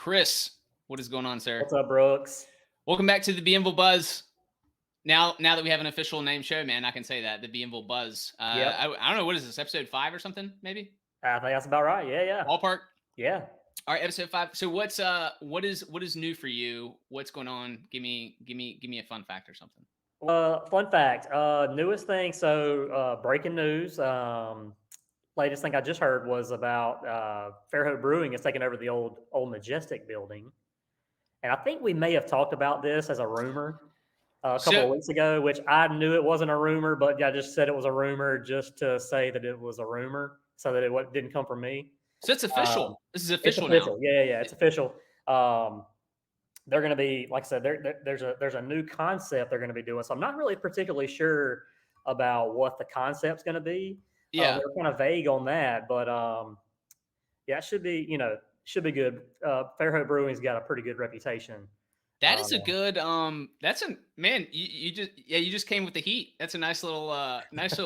Chris, what is going on, sir? What's up, Brooks? Welcome back to the Bienville Buzz. Now that we have an official name show, man, I can say that the Bienville Buzz. Yep, I don't know, what is this, episode 5 or something? Maybe I think that's about right. Yeah, yeah, ballpark. yeah. All right, episode 5. So what is new for you? What's going on? Give me a fun fact or something. Fun fact. Newest thing. So, breaking news. Latest thing I just heard was about Fairhope Brewing is taking over the old Majestic building, and I think we may have talked about this as a rumor a couple So of weeks ago, which I knew it wasn't a rumor, but I just said it was a rumor just to say that it was a rumor, so that didn't come from me. so it's Um, official. This is it's official now. official. Yeah, yeah, yeah. It's official. Um, they're going to be, like I said, there's a new concept they're going to be doing. So I'm not really particularly sure about what the concept's going to be. Yeah. They're kind of vague on that, but yeah, it should be good. Fairhope Brewing's got a pretty good reputation. That is a Um, good that's a man, you just came with the heat. That's a nice little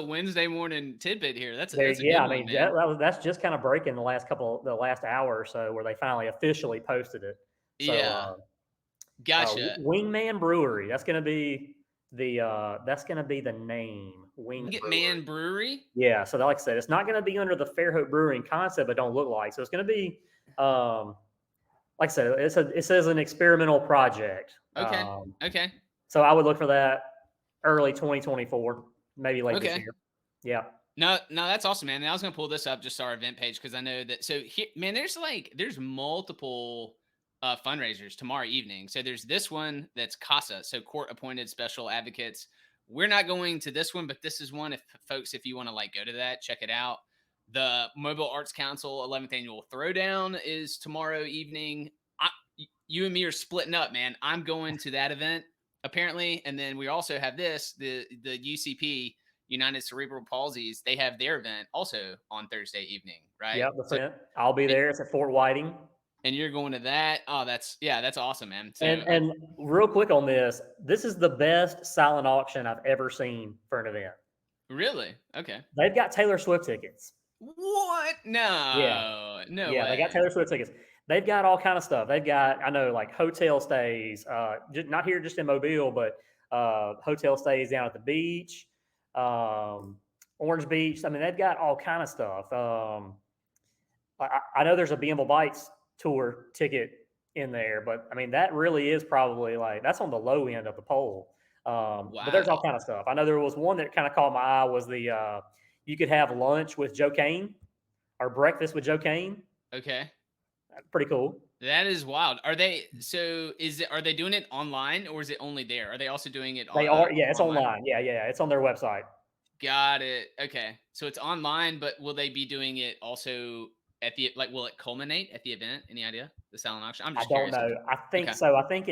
Wednesday morning tidbit here. That's a yeah, good I one, mean man. that's just kind of breaking the last hour or so where they finally officially posted it. So Yeah. Gotcha. Wingman Brewery. That's gonna be the name. Wing Get Brewery. Man Brewery? Yeah. So like I said, it's not gonna be under the Fairhope Brewing concept. It don't look like. So it's gonna be, like I said, it says an experimental project. Okay. Okay. So I would look for that early 2024, maybe late this Okay. year. Yeah. No, that's awesome, man. And I was gonna pull this up just our event page because I know that. So here, man, there's multiple fundraisers tomorrow evening. So there's this one that's CASA, so court appointed special advocates. We're not going to this one, but this is one. If folks, if you want to like go to that, check it out. The Mobile Arts Council 11th annual throwdown is tomorrow evening. You and me are splitting up, man. I'm going to that event apparently, and then we also have the UCP, United Cerebral Palsies. They have their event also on Thursday evening, right? Yep. So I'll be and, there. It's at Fort Whiting. and you're going to that. Oh, that's awesome, man. So And real quick on this, this is the best silent auction I've ever seen for an event. really, okay. They've got Taylor Swift tickets. What? Yeah, No yeah, they got way. Taylor Swift tickets. They've got all kind of stuff. They've got, I know, like hotel stays, not here just in Mobile, but hotel stays down at the beach, Orange Beach. I mean, they've got all kind of stuff. I know there's a Bienville Bites tour ticket in there, but I mean, that really is probably like that's on the low end of the poll. But there's all Wow. kind of stuff. I know there was one that kind of caught my eye was the you could have lunch with Joe Kane or breakfast with Joe Kane. Okay. Pretty cool. That is wild. Are they doing it online or is it only there? Are they also doing it They are, yeah, it's online? online. Yeah, yeah, yeah, it's on their website. Got it. Okay. So it's online, but will they be doing it also at the like will it culminate at the event? Any idea? The silent auction? I'm I just don't curious. know. I think Okay. so. I think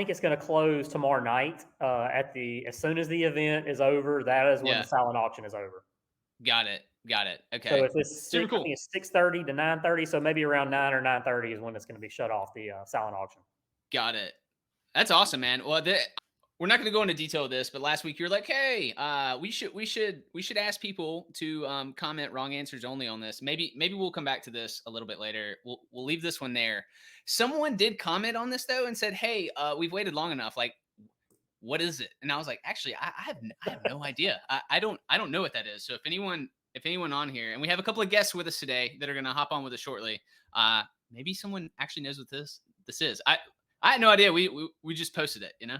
it's going to close tomorrow night. At the as soon as the event is over, that is when the Yeah. silent auction is over. Got it. Got it. So Okay. if it's Super I think cool. it's 6:30 to 9:30. So maybe around 9 or 9:30 is when it's going to be shut off the silent auction. Got it. That's awesome, man. Well, we're not going to go into detail of this, but last week you're like, "Hey, we should ask people to comment wrong answers only on this." Maybe we'll come back to this a little bit later. We'll leave this one there. Someone did comment on this though and said, "Hey, we've waited long enough. Like, what is it?" And I was like, "Actually, I have no idea. I don't know what that is." So if anyone on here, and we have a couple of guests with us today that are going to hop on with us shortly, maybe someone actually knows what this is. I had no idea. We just posted it, you know.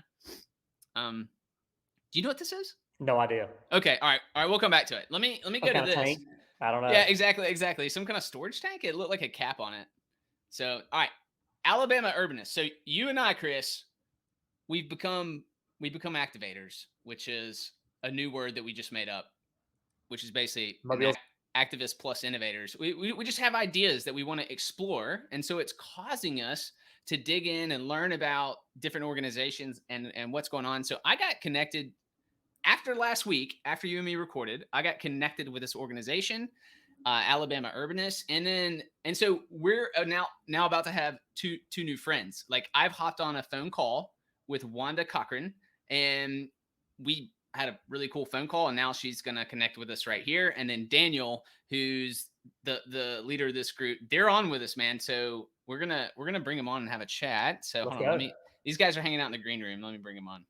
Do you know what this is? No idea. Okay, all right. We'll come back to it. Let me Some go to kind of this. tank. I don't Yeah, know. exactly. Some kind of storage tank. It looked like a cap on it. So, all right, Alabama urbanists. So you and I, Chris, we've become activators, which is a new word that we just made up, which is basically an Mobile's activist plus innovators. We just have ideas that we want to explore, and so it's causing us to dig in and learn about different organizations and what's going on. So I got connected after last week, after you and me recorded. I got connected with this organization, Alabama Urbanists, and so we're now about to have two new friends. Like I've hopped on a phone call with Wanda Cochran, and we had a really cool phone call, and now she's gonna connect with us right here. And then Daniel, who's the leader of this group, they're on with us, man. So we're gonna bring them on and have a chat. So Let's hold on, go. these guys are hanging out in the green room. Let me bring them on.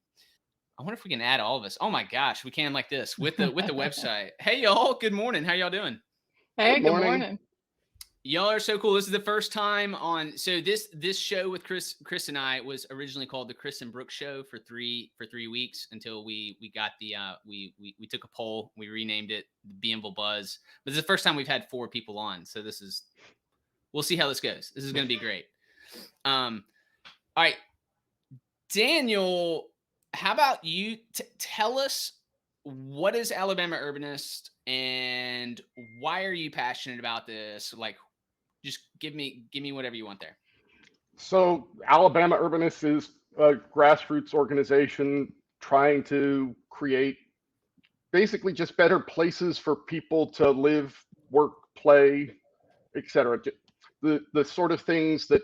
I wonder if we can add all of us. Oh my gosh, we can like this with the website. Hey y'all, good morning. How y'all doing? Hey, Good good morning. morning. Y'all are so cool. This is the first time on. So this show with Chris and I was originally called the Chris and Brooks Show for 3 weeks until we got the we took a poll, we renamed it the Bienville Buzzz. But this is the first time we've had 4 people on. So this is, we'll see how this goes. This is going to be great. All right, Daniel, how about you tell us what is Alabama Urbanist and why are you passionate about this? Like, just give me whatever you want there. So Alabama Urbanists is a grassroots organization trying to create basically just better places for people to live, work, play, etc. The sort of things that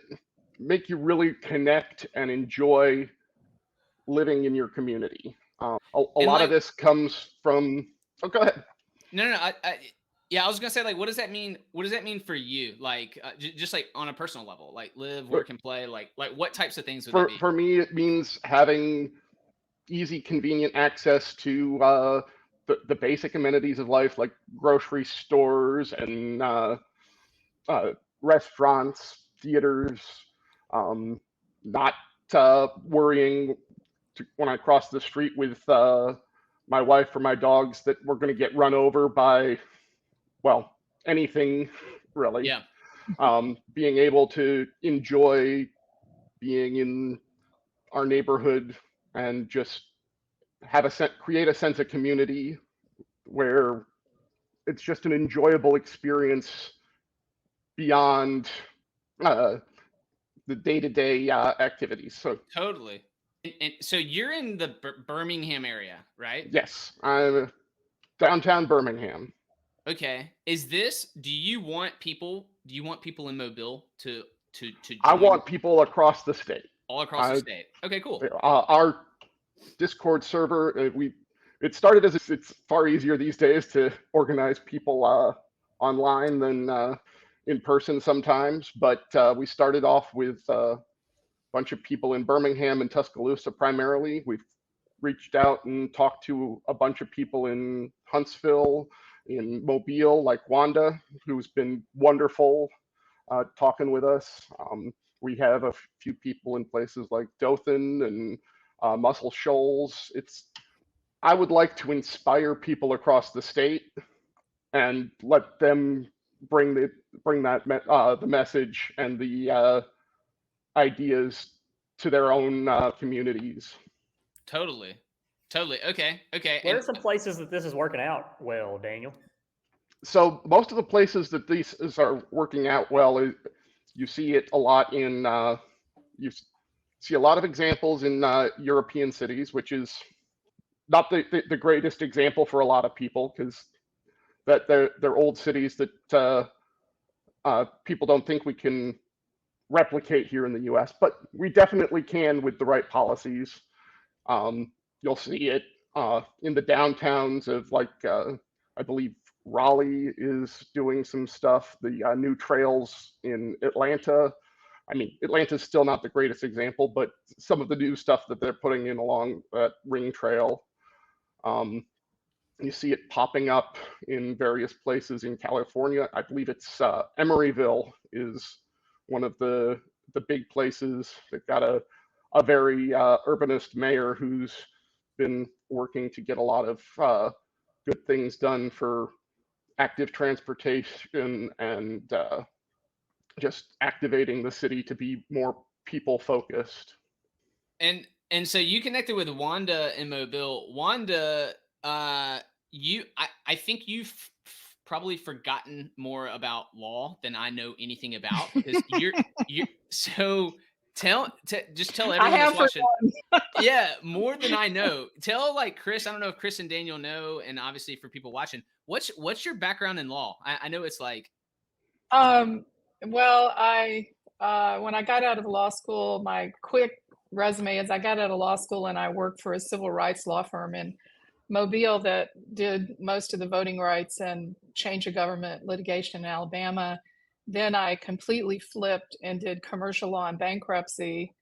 make you really connect and enjoy living in your community. A lot of this comes from. Oh, go ahead. No. Yeah, I was gonna say, like, what does that mean? What does that mean for you? Like, just like on a personal level, like live, work, and play. Like what types of things would that be? For me, it means having easy, convenient access to the basic amenities of life, like grocery stores and restaurants, theaters. Not worrying when I cross the street with my wife or my dogs that we're going to get run over by, well, anything really. Yeah. Being able to enjoy being in our neighborhood and just create a sense of community where it's just an enjoyable experience beyond the day-to-day activities. So totally. And so you're in the Birmingham area, right? Yes, I'm downtown Birmingham. Okay. Do you want people in Mobile to join? I want people across the state. All across the state. Okay, cool. Our Discord server, it started as it's far easier these days to organize people online than in person sometimes, but we started off with a bunch of people in Birmingham and Tuscaloosa primarily. We've reached out and talked to a bunch of people in Huntsville, in Mobile, like Wanda, who's been wonderful talking with us. We have a few people in places like Dothan and Muscle Shoals. I would like to inspire people across the state and let them bring the message and the ideas to their own communities. Totally. Okay. Where are some places that this is working out well, Daniel? So most of the places that these are working out well, you see it a lot in you see a lot of examples in European cities, which is not the greatest example for a lot of people because that they're old cities that people don't think we can replicate here in the U.S., but we definitely can with the right policies. You'll see it in the downtowns of I believe Raleigh is doing some stuff. The new trails in Atlanta. I mean, Atlanta's still not the greatest example, but some of the new stuff that they're putting in along that ring trail. You see it popping up in various places in California. I believe it's Emeryville is one of the big places. They've got a very urbanist mayor who's been working to get a lot of good things done for active transportation and just activating the city to be more people focused. And so you connected with Wanda in Mobile. Wanda, I think you've probably forgotten more about law than I know anything about because you're so just tell everyone that's watching. Yeah, more than I know. Tell like Chris. I don't know if Chris and Daniel know, and obviously for people watching, what's your background in law? I know it's like. Well, when I got out of law school, my quick resume is I got out of law school and I worked for a civil rights law firm in Mobile that did most of the voting rights and change of government litigation in Alabama. then I completely flipped and did commercial law and bankruptcy.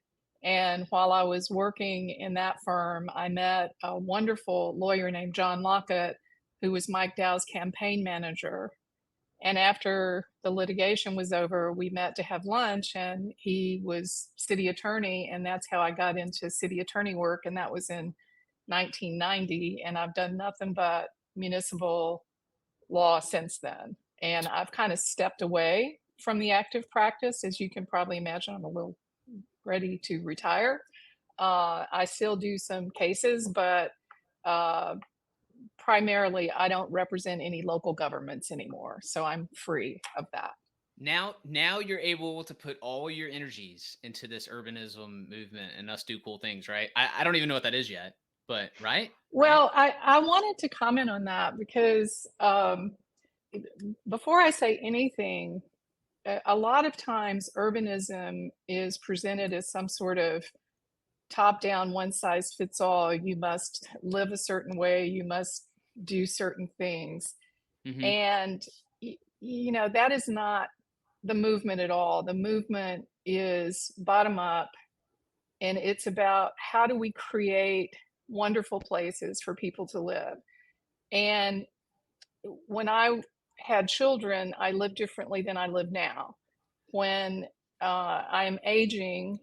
And while I was working in that firm, I met a wonderful lawyer named John Lockett, who was Mike Dow's campaign manager. And after the litigation was over, we met to have lunch, and he was city attorney. And that's how I got into city attorney work. And that was in 1990. And I've done nothing but municipal law since then. And I've kind of stepped away from the active practice. As you can probably imagine, I'm a little ready to retire. I still do some cases, but primarily I don't represent any local governments anymore. So I'm free of that. Now you're able to put all your energies into this urbanism movement and us do cool things, right? I don't even know what that is yet, but right? Well, I wanted to comment on that because before I say anything, a lot of times urbanism is presented as some sort of top-down, one-size-fits-all. You must live a certain way. You must do certain things. Mhm. And, you know, that is not the movement at all. The movement is bottom-up, and it's about how do we create wonderful places for people to live. And when I had children, I lived differently than I live now. When I am aging,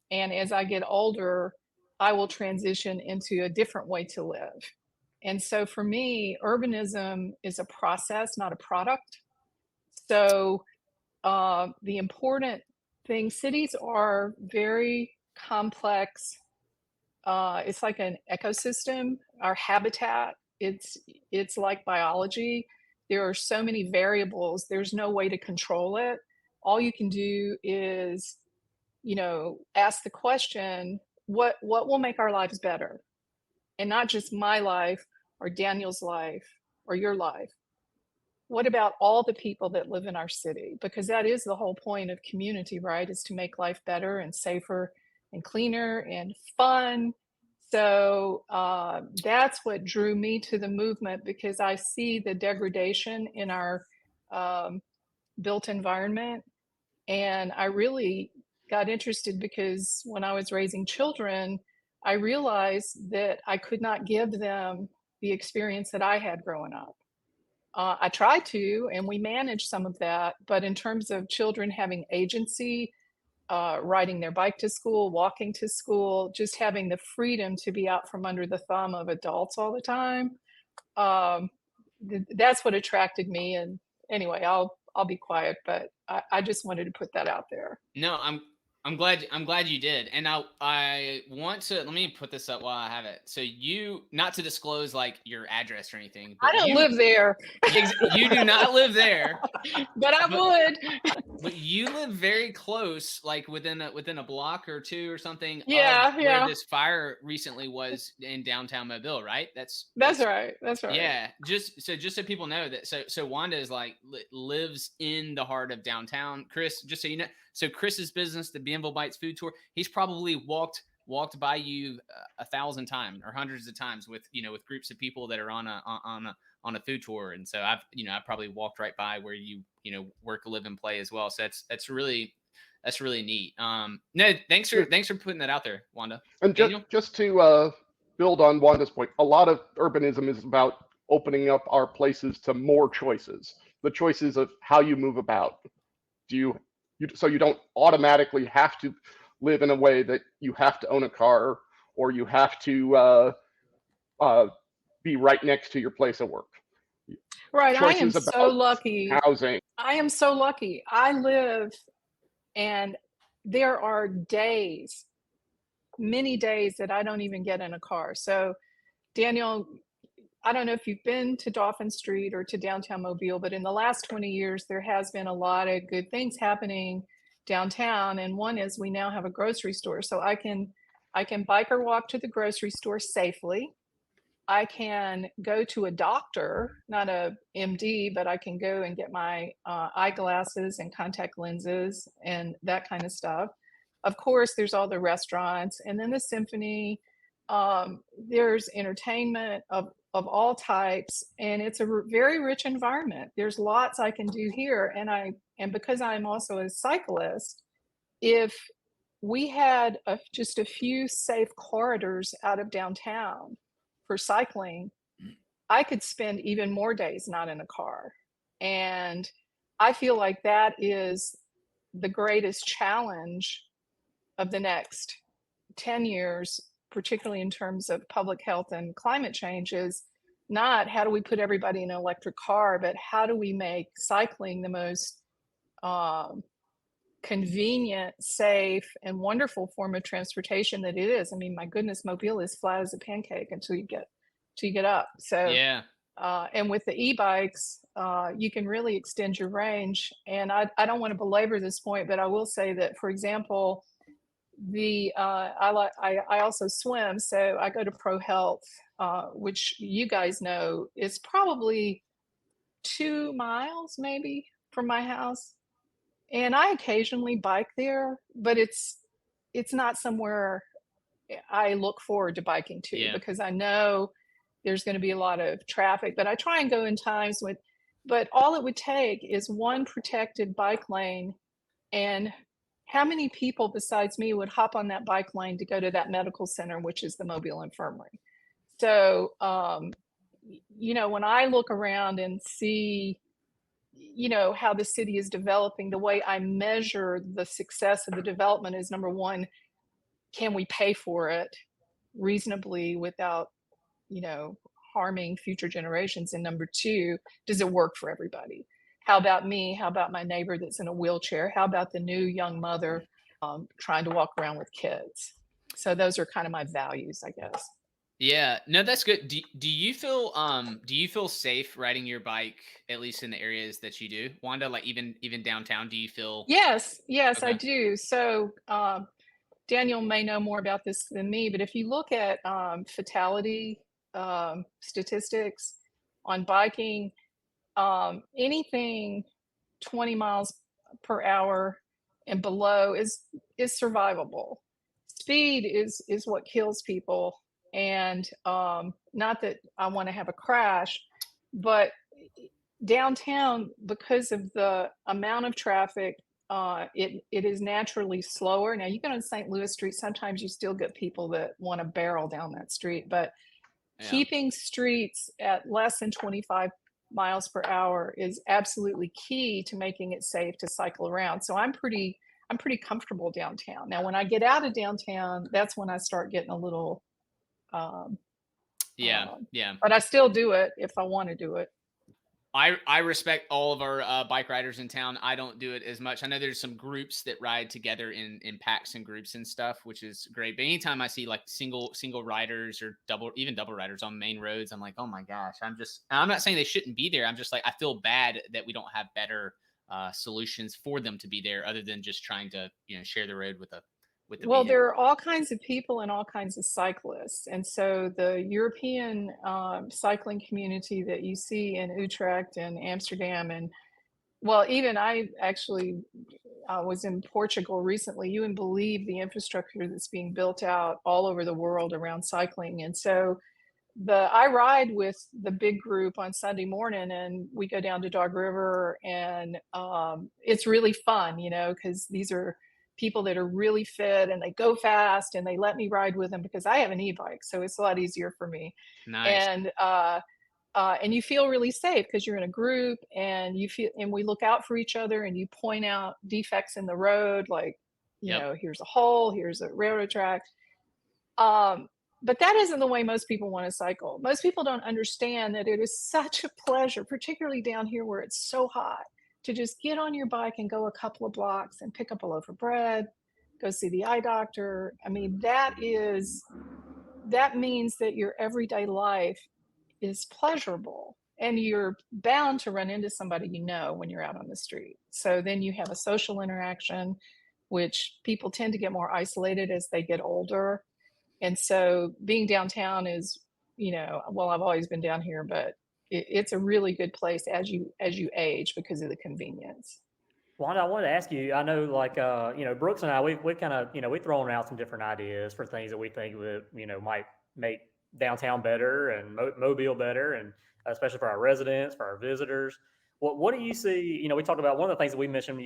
and as I get older, I will transition into a different way to live. And so for me, urbanism is a process, not a product. So the important thing, cities are very complex. It's like an ecosystem, our habitat. It's like biology. There are so many variables. There's no way to control it. All you can do is, you know, ask the question, what will make our lives better? And not just my life or Daniel's life or your life. What about all the people that live in our city? Because that is the whole point of community, right? Is to make life better and safer and cleaner and fun. So that's what drew me to the movement, because I see the degradation in our built environment. And I really got interested because when I was raising children, I realized that I could not give them the experience that I had growing up. I tried to, and we managed some of that. But in terms of children having agency, riding their bike to school, walking to school, just having the freedom to be out from under the thumb of adults all the time, that's what attracted me. And anyway, I'll be quiet, but I just wanted to put that out there. No, I'm glad you did. And I want to, let me put this up while I have it. So you, not to disclose like your address or anything, but I don't live there. You do not live there, but I would. But you live very close, like within a block or two or something. Yeah, where this fire recently was in downtown Mobile, right? That's right. That's right. Yeah, just so people know that. So Wanda is like lives in the heart of downtown. Chris, just so you know, so Chris's business, the Bienville Bites food tour, he's probably walked by you 1,000 times or hundreds of times with groups of people that are on a food tour. And so I've probably walked right by where you work, live, and play as well. So that's really neat. No, thanks for putting that out there, Wanda. And just to build on Wanda's point, a lot of urbanism is about opening up our places to more choices. The choices of how you move about. So you don't automatically have to live in a way that you have to own a car or you have to be right next to your place of work. Right. Choices I am so lucky. Housing. I am so lucky. I live, and there are days, many days that I don't even get in a car. So Daniel, I don't know if you've been to Dauphin Street or to downtown Mobile, but in the last 20 years, there has been a lot of good things happening downtown. And one is we now have a grocery store. So I can bike or walk to the grocery store safely. I can go to a doctor, not a MD, but I can go and get my eyeglasses and contact lenses and that kind of stuff. Of course, there's all the restaurants and then the symphony. There's entertainment of of all types, and it's a very rich environment. There's lots I can do here, and because I'm also a cyclist, if we had just a few safe corridors out of downtown for cycling, I could spend even more days not in a car. And I feel like that is the greatest challenge of the next 10 years, particularly in terms of public health and climate change, is not how do we put everybody in an electric car, but how do we make cycling the most convenient, safe, and wonderful form of transportation that it is. I mean, my goodness, Mobile is flat as a pancake until you get up. So Yeah. and with the e-bikes, you can really extend your range. And I don't want to belabor this point, but I will say that, for example, I also swim, so I go to Pro Health, which you guys know is probably 2 miles maybe from my house. And I occasionally bike there, but it's not somewhere I look forward to biking to, Yeah. because I know there's going to be a lot of traffic. But I try and go in times but all it would take is one protected bike lane, and how many people besides me would hop on that bike lane to go to that medical center, which is the Mobile Infirmary? So, when I look around and see, how the city is developing, the way I measure the success of the development is, number one, can we pay for it reasonably without, harming future generations? And number two, does it work for everybody? How about me? How about my neighbor that's in a wheelchair? How about the new young mother trying to walk around with kids? So those are kind of my values, I guess. Yeah, no, that's good. Do you feel safe riding your bike, at least in the areas that you do, Wanda? Like even downtown, do you feel? Yes, I Okay. do. So Daniel may know more about this than me, but if you look at fatality statistics on biking, anything 20 miles per hour and below is survivable. Speed is what kills people. And not that I want to have a crash, but downtown, because of the amount of traffic, it is naturally slower. Now, you go on St. Louis Street, sometimes you still get people that want to barrel down that street, but Yeah. keeping streets at less than 25 miles per hour is absolutely key to making it safe to cycle around. So I'm pretty comfortable downtown. Now, when I get out of downtown, that's when I start getting a little Yeah. but I still do it if I want to do it. I respect all of our bike riders in town. I don't do it as much. I know there's some groups that ride together in packs and groups and stuff, which is great. But anytime I see like single riders or double riders on main roads, I'm like, oh my gosh. I'm not saying they shouldn't be there. I'm just like, I feel bad that we don't have better solutions for them to be there, other than just trying to share the road with the Well, vehicle. there are all kinds of people and all kinds of cyclists. And so the European cycling community that you see in Utrecht and Amsterdam, and well, even I actually was in Portugal recently. You wouldn't believe the infrastructure that's being built out all over the world around cycling. And so I ride with the big group on Sunday morning, and we go down to Dog River, and it's really fun, because these are people that are really fit and they go fast, and they let me ride with them because I have an e-bike, so it's a lot easier for me. Nice. And you feel really safe because you're in a group, and we look out for each other, and you point out defects in the road, like here's a hole, here's a railroad track. But that isn't the way most people want to cycle. Most people don't understand that it is such a pleasure, particularly down here where it's so hot, to just get on your bike and go a couple of blocks and pick up a loaf of bread, go see the eye doctor. I mean, that means that your everyday life is pleasurable, and you're bound to run into somebody when you're out on the street. So then you have a social interaction, which people tend to get more isolated as they get older. And so being downtown is, well, I've always been down here, but it's a really good place as you age because of the convenience. Wanda, I wanted to ask you, I know like, Brooks and I, we've kind of, we've thrown out some different ideas for things that we think would, might make downtown better and Mobile better, and especially for our residents, for our visitors. What do you see? We talked about one of the things that we mentioned.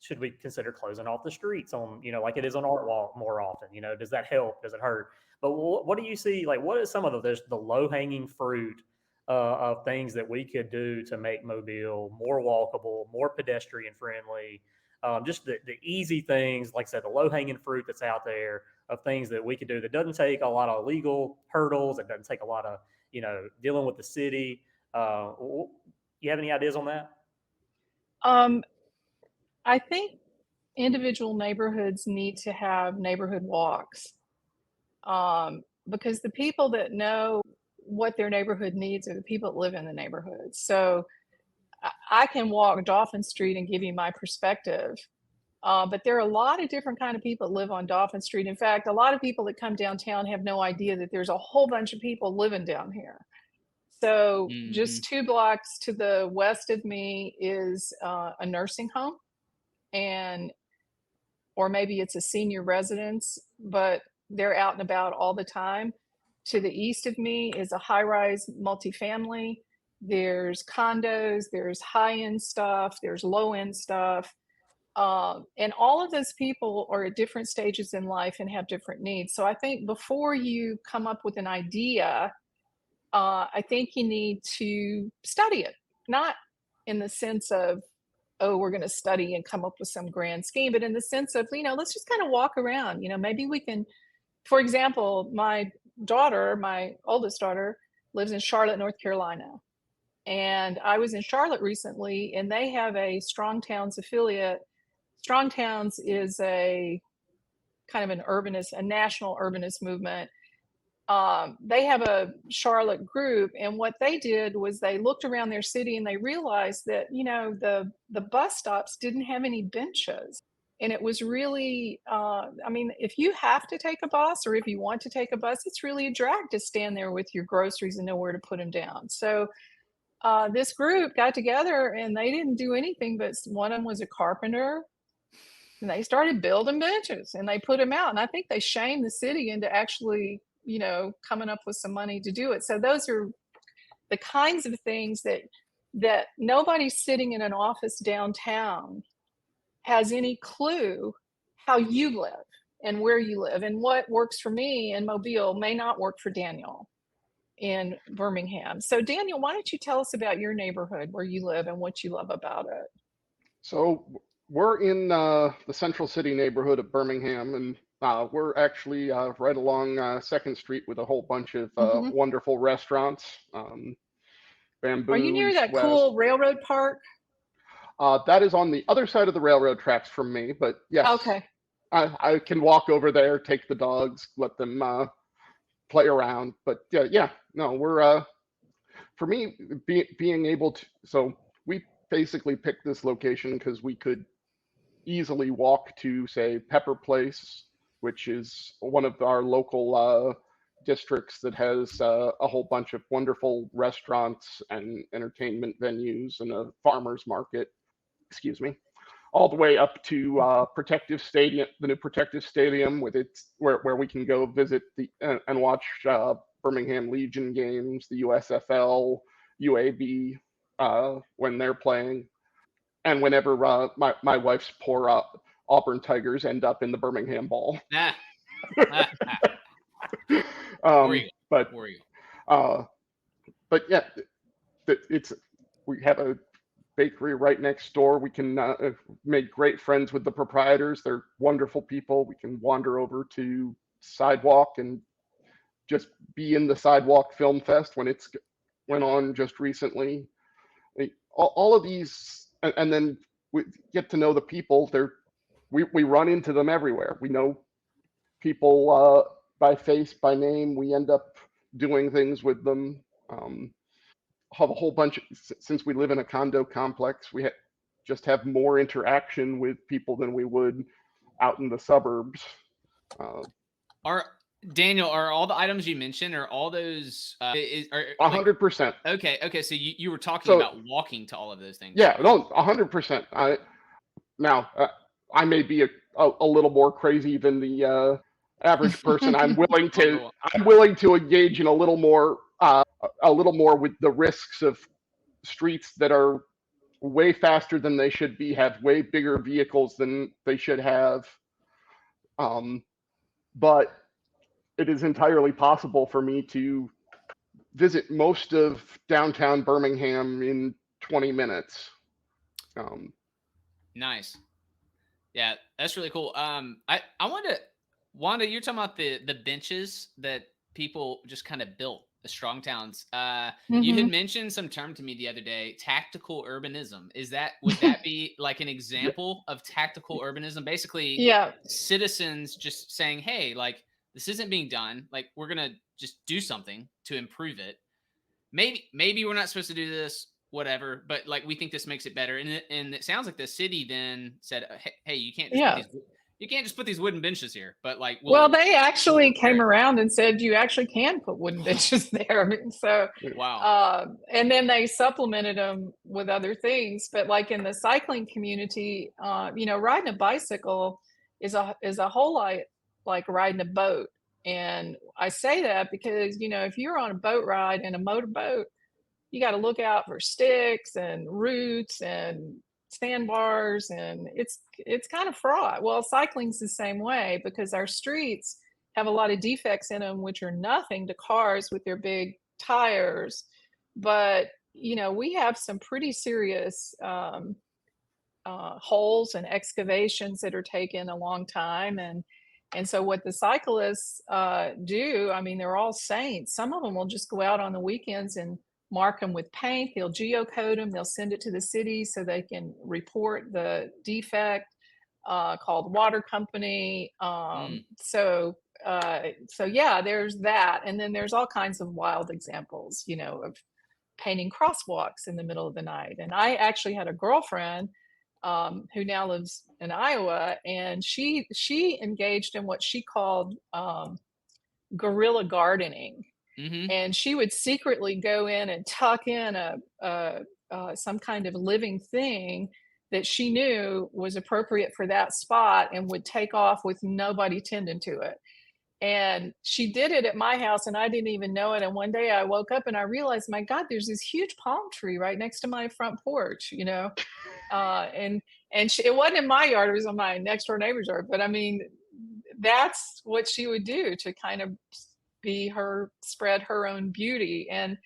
Should we consider closing off the streets on, like it is on Art Walk more often? Does that help? Does it hurt? But what do you see? Like, what is some of the low hanging fruit of things that we could do to make Mobile more walkable, more pedestrian friendly? Just the easy things, like I said, the low hanging fruit that's out there of things that we could do that doesn't take a lot of legal hurdles. It doesn't take a lot of, dealing with the city. You have any ideas on that? I think individual neighborhoods need to have neighborhood walks, because the people that know what their neighborhood needs are the people that live in the neighborhood. So I can walk Dauphin Street and give you my perspective, but there are a lot of different kind of people that live on Dauphin Street. In fact, a lot of people that come downtown have no idea that there's a whole bunch of people living down here. So just 2 blocks to the west of me is a nursing home, or maybe it's a senior residence, but they're out and about all the time. To the east of me is a high-rise multifamily. There's condos, there's high-end stuff, there's low-end stuff. And all of those people are at different stages in life and have different needs. So I think before you come up with an idea, I think you need to study it, not in the sense of, oh, we're going to study and come up with some grand scheme, but in the sense of, let's just kind of walk around. Maybe we can, for example, my oldest daughter, lives in Charlotte, North Carolina. And I was in Charlotte recently, and they have a Strong Towns affiliate. Strong Towns is a kind of a national urbanist movement. They have a Charlotte group, and what they did was they looked around their city and they realized that the bus stops didn't have any benches, and it was really if you have to take a bus, or if you want to take a bus, it's really a drag to stand there with your groceries and know where to put them down. So this group got together and they didn't do anything, but one of them was a carpenter, and they started building benches and they put them out, and I think they shamed the city into actually coming up with some money to do it. So those are the kinds of things that nobody sitting in an office downtown has any clue how you live and where you live, and what works for me in Mobile may not work for Daniel in Birmingham. So Daniel, why don't you tell us about your neighborhood, where you live, and what you love about it? So we're in the Central City neighborhood of Birmingham, and we're actually right along 2nd Street with a whole bunch of wonderful restaurants. Bamboo. Are you near that cool railroad park? That is on the other side of the railroad tracks from me, but yes. Okay. I can walk over there, take the dogs, let them play around. But no, we're for me being able to. So we basically picked this location because we could easily walk to, say, Pepper Place, which is one of our local districts that has a whole bunch of wonderful restaurants and entertainment venues and a farmer's market. Excuse me. All the way up to Protective Stadium, the new Protective Stadium, with its where we can go visit and watch Birmingham Legion games, the USFL, UAB when they're playing, and whenever my wife's poor Auburn Tigers end up in the Birmingham Ball. But yeah, we have a bakery right next door. We can make great friends with the proprietors. They're wonderful people. We can wander over to Sidewalk and just be in the Sidewalk Film Fest when it's went on just recently. All of these, and then we get to know the people. We run into them everywhere. We know people by face, by name. We end up doing things with them. Have a whole bunch since we live in a condo complex, we just have more interaction with people than we would out in the suburbs. Daniel, are all the items you mentioned, are all those 100%? Okay, so you were talking about walking to all of those things. Yeah, no, 100%. I may be a little more crazy than the average person, I'm willing Wonderful. to engage in a little more with the risks of streets that are way faster than they should be, have way bigger vehicles than they should have. But it is entirely possible for me to visit most of downtown Birmingham in 20 minutes. Nice. Yeah, that's really cool. I want to, Wanda, you're talking about the benches that people just kind of built, the strong towns. You had mentioned some term to me the other day, tactical urbanism. Would that be like an example of tactical urbanism? Basically, Yeah. citizens just saying, hey, like this isn't being done. Like we're gonna just do something to improve it. Maybe we're not supposed to do this, whatever, but like we think this makes it better. And it sounds like the city then said, hey, you can't just put these wooden benches here, but like well, they actually came repair it." around and said you actually can put wooden benches there. So Wow. and then they supplemented them with other things. But like in the cycling community, riding a bicycle is a whole lot like riding a boat. And I say that because, if you're on a boat ride in a motorboat, you got to look out for sticks and roots and sandbars, and it's kind of fraught. Well, cycling's the same way because our streets have a lot of defects in them, which are nothing to cars with their big tires. But we have some pretty serious holes and excavations that are taking a long time, and so what the cyclists do, I mean, they're all saints. Some of them will just go out on the weekends and mark them with paint. They'll geocode them. They'll send it to the city so they can report the defect, called water company. So yeah, there's that. And then there's all kinds of wild examples, of painting crosswalks in the middle of the night. And I actually had a girlfriend who now lives in Iowa, and she engaged in what she called guerrilla gardening. And she would secretly go in and tuck in some kind of living thing that she knew was appropriate for that spot and would take off with nobody tending to it. And she did it at my house and I didn't even know it. And one day I woke up and I realized, my God, there's this huge palm tree right next to my front porch, and it wasn't in my yard, it was on my next door neighbor's yard. But I mean, that's what she would do to kind of spread her own beauty. And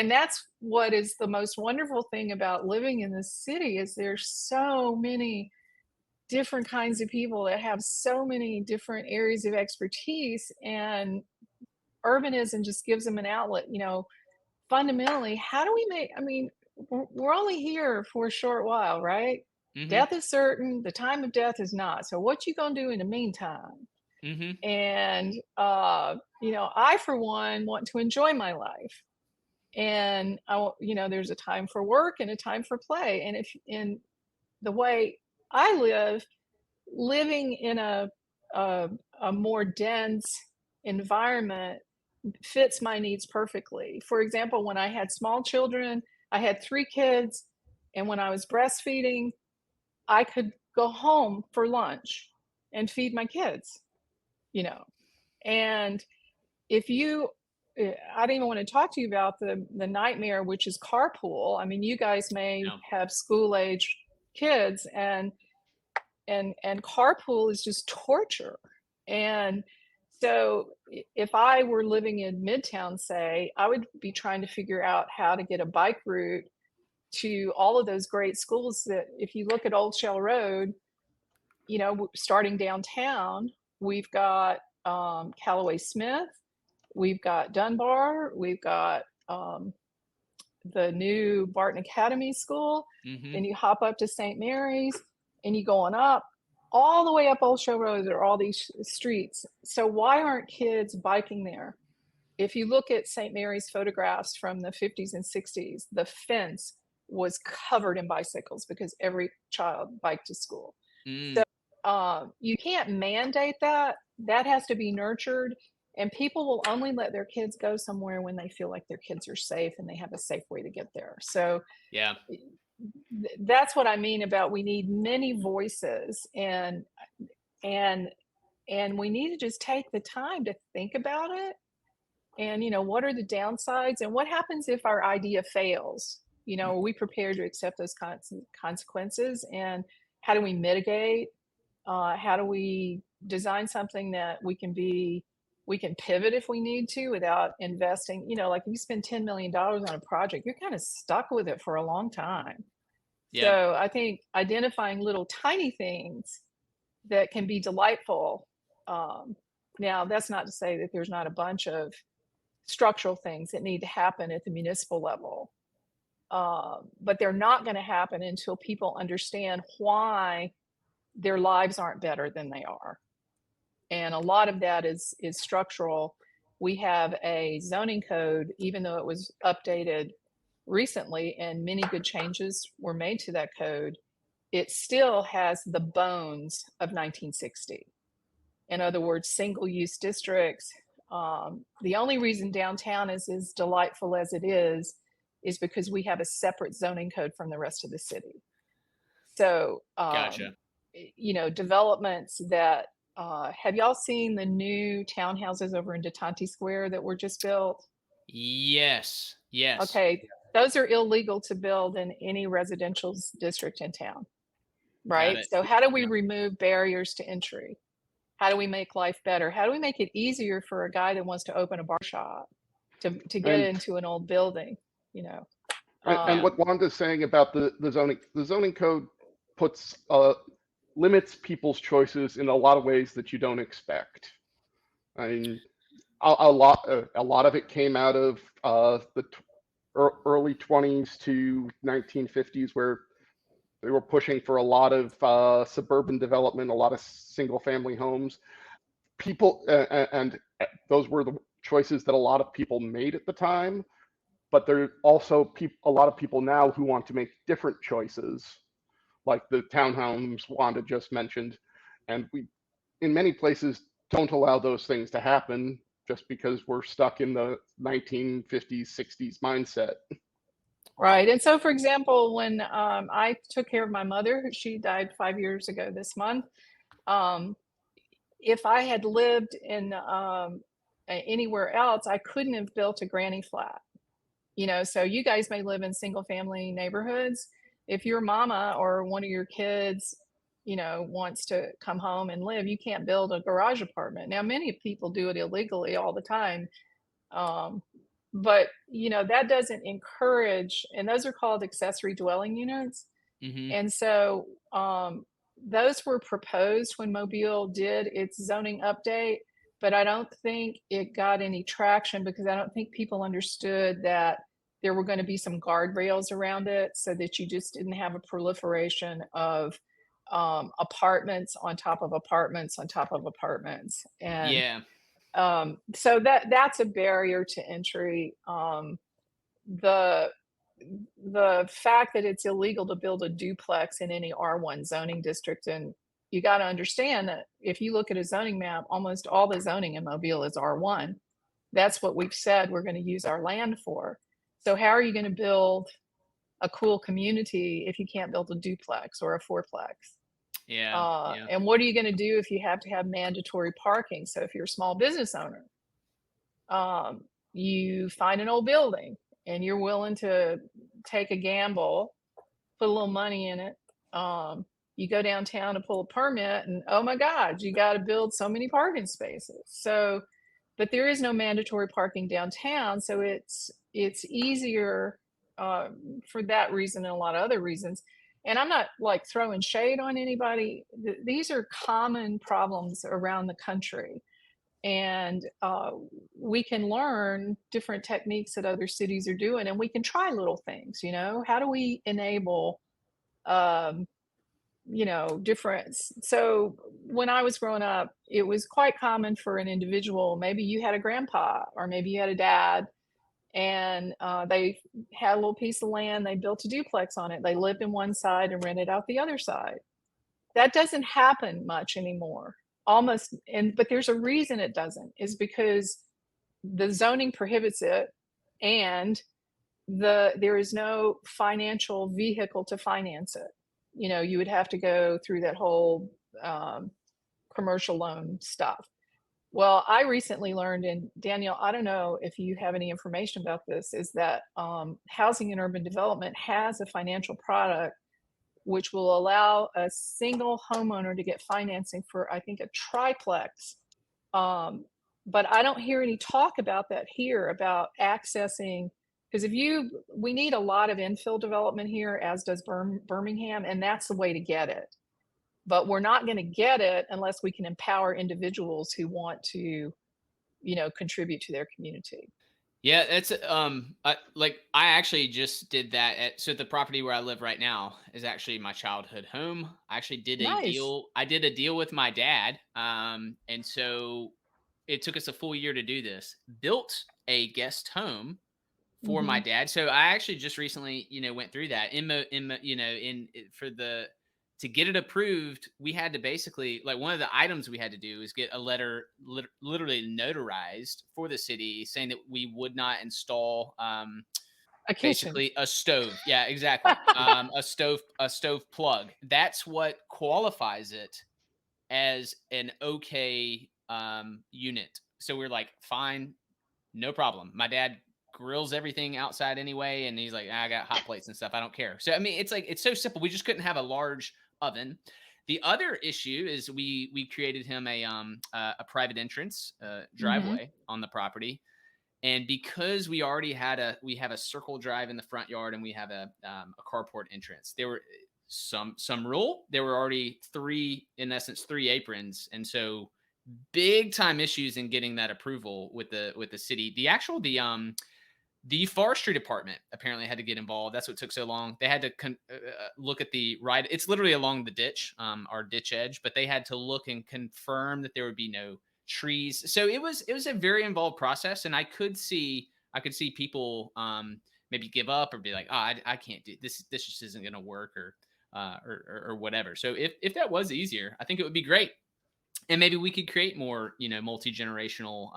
that's what is the most wonderful thing about living in this city, is there's so many different kinds of people that have so many different areas of expertise, and urbanism just gives them an outlet. Fundamentally, how do we we're only here for a short while, right? Death is certain, the time of death is not. So what you gonna do in the meantime? And I for one want to enjoy my life, and there's a time for work and a time for play. And if in the way I living in a more dense environment fits my needs perfectly. For example, when I had small children, I had 3 kids, and when I was breastfeeding, I could go home for lunch and feed my kids, and if I don't even want to talk to you about the nightmare, which is carpool. I mean, you guys may have school age kids, and carpool is just torture. And so if I were living in Midtown, say, I would be trying to figure out how to get a bike route to all of those great schools that, if you look at Old Shell Road, starting downtown, we've got Callaway Smith, we've got Dunbar, we've got the new Barton Academy School. Then you hop up to St. Mary's and you go on up all the way up Old Shell Road. There are all these streets. So why aren't kids biking there? If you look at St. Mary's photographs from the 50s and 60s, the fence was covered in bicycles because every child biked to school. So you can't mandate that. That has to be nurtured. And people will only let their kids go somewhere when they feel like their kids are safe and they have a safe way to get there. So yeah, that's what I mean about we need many voices, and And we need to just take the time to think about it. And, you know, what are the downsides and what happens if our idea fails? You know, are we prepared to accept those consequences? And how do we mitigate? How do we design something that we can pivot if we need to without investing? You know, like if you spend $10 million on a project, you're kind of stuck with it for a long time. Yep. So I think identifying little tiny things that can be delightful. Now, that's not to say that there's not a bunch of structural things that need to happen at the municipal level. But they're not going to happen until people understand why their lives aren't better than they are. And a lot of that is structural. We have a zoning code, even though it was updated recently and many good changes were made to that code, it still has the bones of 1960. In other words, single use districts. The only reason downtown is as delightful as it is because we have a separate zoning code from the rest of the city. So, Gotcha. you know, developments that, have y'all seen the new townhouses over in Detente Square that were just built? Yes. Yes. Okay, those are illegal to build in any residential district in town, right? it. So how do we Yeah. remove barriers to entry? How do we make life better? How do we make it easier for a guy that wants to open a bar shop to get And into an old building, you know? and what Wanda's saying about the zoning code puts limits people's choices in a lot of ways that you don't expect. I mean, a lot of it came out of the early 20s to 1950s, where they were pushing for a lot of suburban development, a lot of single family homes. People and those were the choices that a lot of people made at the time. But there are also a lot of people now who want to make different choices, like the townhomes Wanda just mentioned. And we, in many places, don't allow those things to happen just because we're stuck in the 1950s, 60s mindset. Right. And so, for example, when I took care of my mother, she died 5 years ago this month. If I had lived in anywhere else, I couldn't have built a granny flat. You know, so you guys may live in single family neighborhoods. If your mama or one of your kids, you know, wants to come home and live, you can't build a garage apartment. Now, many people do it illegally all the time. But, you know, that doesn't encourage, and those are called accessory dwelling units. Mm-hmm. And so those were proposed when Mobile did its zoning update, but I don't think it got any traction because I don't think people understood that there were going to be some guardrails around it so that you just didn't have a proliferation of apartments on top of apartments on top of apartments. And Yeah. so that's a barrier to entry. The fact that it's illegal to build a duplex in any R1 zoning district, and you got to understand that if you look at a zoning map, almost all the zoning in Mobile is R1. That's what we've said we're going to use our land for. So how are you going to build a cool community if you can't build a duplex or a fourplex? Yeah. And what are you going to do if you have to have mandatory parking? So if you're a small business owner, you find an old building and you're willing to take a gamble, put a little money in it. You go downtown to pull a permit and oh my God, you got to build so many parking spaces. So, but there is no mandatory parking downtown. So it's easier for that reason and a lot of other reasons. And I'm not like throwing shade on anybody. These are common problems around the country. And we can learn different techniques that other cities are doing, and we can try little things, you know, how do we enable, you know, difference. So when I was growing up, it was quite common for an individual, maybe you had a grandpa or maybe you had a dad, and they had a little piece of land, they built a duplex on it, they lived in one side and rented out the other side. That doesn't happen much anymore, almost. But there's a reason it doesn't, is because the zoning prohibits it, and there is no financial vehicle to finance it. You know, you would have to go through that whole commercial loan stuff. Well, I recently learned, and Danielle, I don't know if you have any information about this, is that Housing and Urban Development has a financial product which will allow a single homeowner to get financing for, I think, a triplex. But I don't hear any talk about that here, about accessing, because we need a lot of infill development here, as does Birmingham, and that's the way to get it. But we're not going to get it unless we can empower individuals who want to, contribute to their community. Yeah, it's I actually just did that so the property where I live right now is actually my childhood home. I actually did a Nice. deal. I did a deal with my dad. And so it took us a full year to do this. Built a guest home for my dad. So I actually just recently, went through that to get it approved. We had to basically, like, one of the items we had to do is get a letter literally notarized for the city saying that we would not install basically a stove. Yeah, exactly. A stove plug. That's what qualifies it as an okay unit. So we're like, fine, no problem. My dad grills everything outside anyway, and he's like, I got hot plates and stuff, I don't care. So I mean, it's so simple. We just couldn't have a large oven. The other issue is we created him a private entrance driveway on the property, and because we already have a circle drive in the front yard, and we have a carport entrance, there were some rule. There were already three aprons, and so big time issues in getting that approval with the city. The forestry department apparently had to get involved. That's what took so long. They had to look at the right. It's literally along the ditch, our ditch edge, but they had to look and confirm that there would be no trees. So it was a very involved process, and I could see people maybe give up or be like, oh, I can't do this. This just isn't going to work, or whatever. So if that was easier, I think it would be great. And maybe we could create more, multi-generational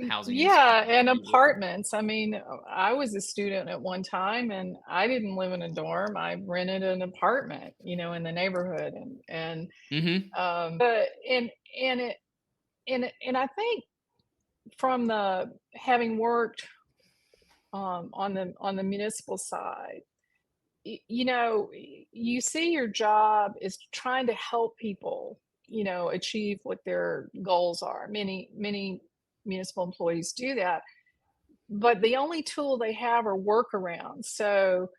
housing. Yeah, and apartments. I mean, I was a student at one time, and I didn't live in a dorm. I rented an apartment, in the neighborhood, and but I think from the having worked on the municipal side, you see your job is trying to help people, achieve what their goals are. Many municipal employees do that, but the only tool they have are workarounds. So,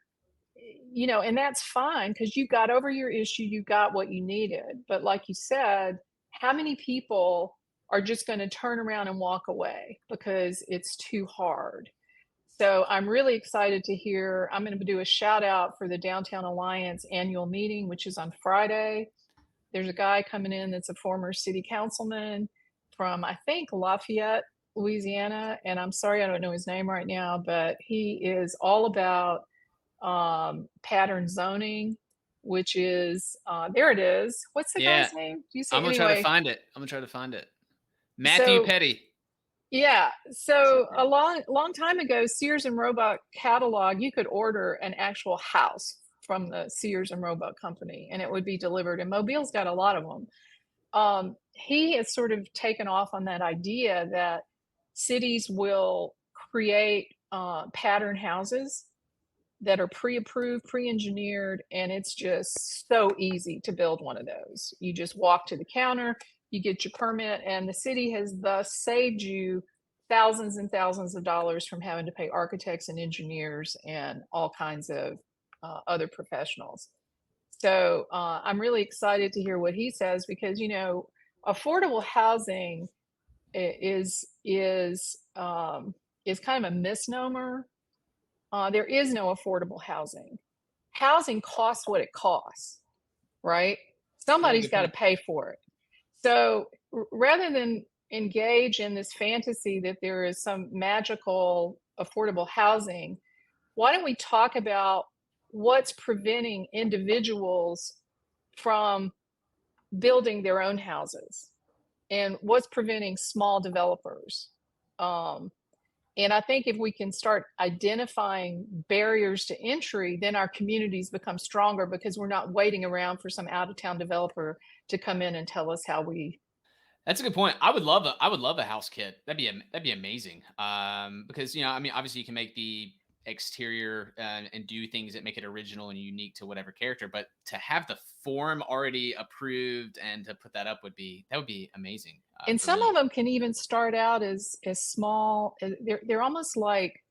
and that's fine, because you got over your issue, you got what you needed. But like you said, how many people are just going to turn around and walk away because it's too hard? So I'm really excited to hear. I'm going to do a shout out for the Downtown Alliance annual meeting, which is on Friday. There's a guy coming in that's a former city councilman from, I think, Lafayette, Louisiana. And I'm sorry, I don't know his name right now, but he is all about pattern zoning, which is, there it is. What's the guy's name? Do you see? I'm going to try to find it. Matthew Petty. Yeah. So a long time ago, Sears and Roebuck catalog, you could order an actual house from the Sears and Roebuck company, and it would be delivered. And Mobile's got a lot of them. He has sort of taken off on that idea that cities will create pattern houses that are pre-approved, pre-engineered, and it's just so easy to build one of those. You just walk to the counter, you get your permit, and the city has thus saved you thousands and thousands of dollars from having to pay architects and engineers and all kinds of other professionals. So I'm really excited to hear what he says, because, affordable housing is kind of a misnomer. There is no affordable housing. Housing costs what it costs, right? Somebody's got to pay for it. So rather than engage in this fantasy that there is some magical affordable housing, why don't we talk about what's preventing individuals from building their own houses, and what's preventing small developers? And I think if we can start identifying barriers to entry, then our communities become stronger, because we're not waiting around for some out-of-town developer to come in and tell us how we. That's a good point. I would love a house kit. That'd be amazing. Because I mean, obviously you can make the exterior and do things that make it original and unique to whatever character, but to have the form already approved and to put that up would be amazing. And some of them can even start out as small. They're almost like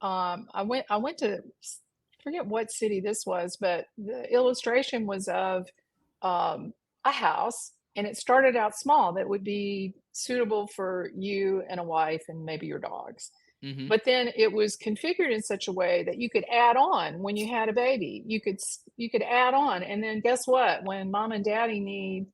I went to, forget what city this was, but the illustration was of a house, and it started out small that would be suitable for you and a wife and maybe your dogs. Mm-hmm. But then it was configured in such a way that you could add on when you had a baby. You could add on, and then guess what? When mom and daddy need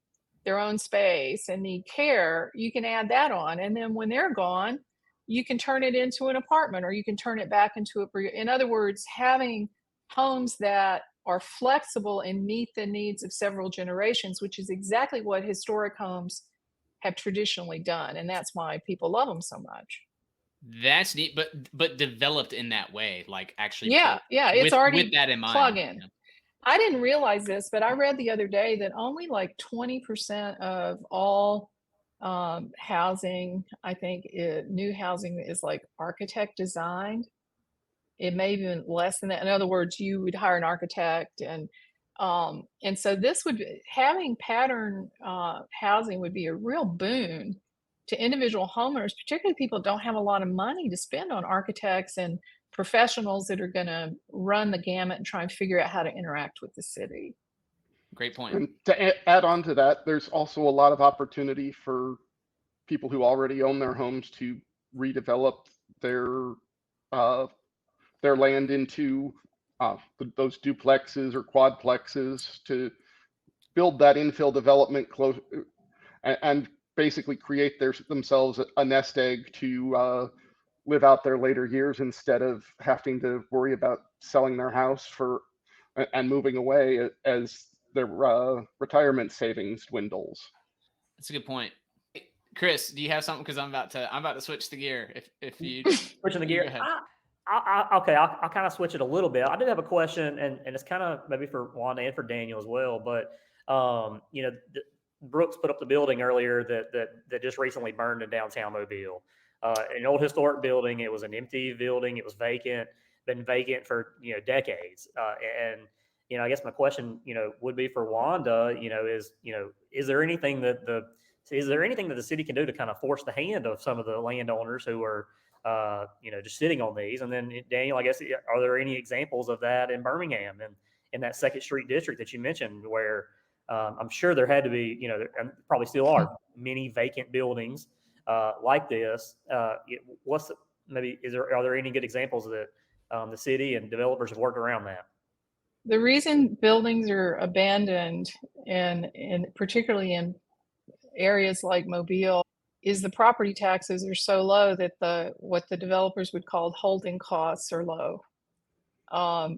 their own space and need care, you can add that on. And then when they're gone, you can turn it into an apartment, or you can turn it back into in other words, having homes that are flexible and meet the needs of several generations, which is exactly what historic homes have traditionally done. And that's why people love them so much. That's neat, but developed in that way, like actually. Yeah, it's already with that in mind. Plug in. I didn't realize this, but I read the other day that only like 20% of all housing, I think new housing is like architect designed. It may be less than that. In other words, you would hire an architect, and so this would having pattern housing would be a real boon to individual homeowners, particularly people who don't have a lot of money to spend on architects and professionals that are going to run the gamut and try and figure out how to interact with the city. Great point. And to add on to that, there's also a lot of opportunity for people who already own their homes to redevelop their land into those duplexes or quadplexes, to build that infill development close and basically create themselves a nest egg to live out their later years, instead of having to worry about selling their house and moving away as their retirement savings dwindles. That's a good point. Chris, do you have something? Because I'm about to switch the gear. If you switching the gear, okay, I'll kind of switch it a little bit. I did have a question, and it's kind of maybe for Wanda and for Daniel as well. But Brooks put up the building earlier that just recently burned in downtown Mobile. An old historic building. It was an empty building. It was vacant. Been vacant for decades. And I guess my question would be for Wanda. Is there anything that the city can do to kind of force the hand of some of the landowners who are just sitting on these? And then Daniel, I guess, are there any examples of that in Birmingham and in that Second Street district that you mentioned, where I'm sure there had to be, and probably still are, many vacant buildings like this? Are there any good examples that the city and developers have worked around that? The reason buildings are abandoned, and particularly in areas like Mobile, is the property taxes are so low that what the developers would call holding costs are low.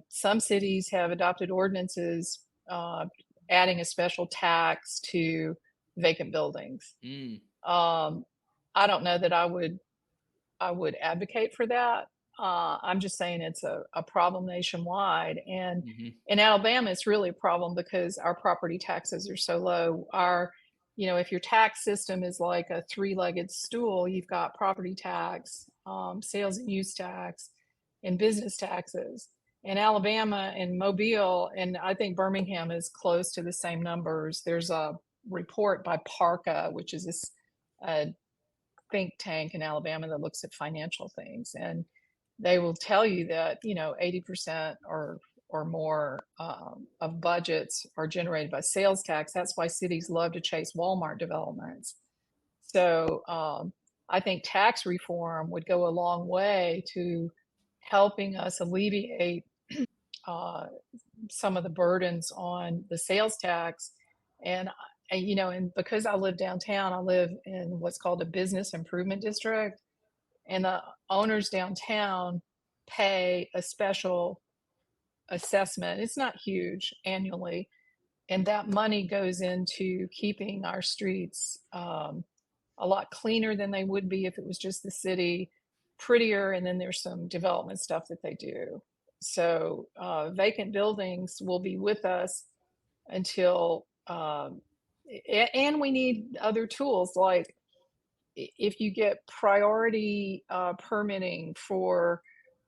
Some cities have adopted ordinances adding a special tax to vacant buildings. I don't know that I would advocate for that. I'm just saying it's a problem nationwide, and in Alabama it's really a problem because our property taxes are so low. If your tax system is like a three-legged stool, you've got property tax, sales and use tax, and business taxes. In Alabama and Mobile, and I think Birmingham is close to the same numbers. There's a report by PARCA, which is this think tank in Alabama that looks at financial things, and they will tell you that 80% or more of budgets are generated by sales tax. That's why cities love to chase Walmart developments. So I think tax reform would go a long way to helping us alleviate some of the burdens on the sales tax. And because I live downtown, I live in what's called a business improvement district, and the owners downtown pay a special assessment. It's not huge annually, and that money goes into keeping our streets a lot cleaner than they would be if it was just the city, prettier, and then there's some development stuff that they do. So vacant buildings will be with us until and we need other tools, like if you get priority permitting for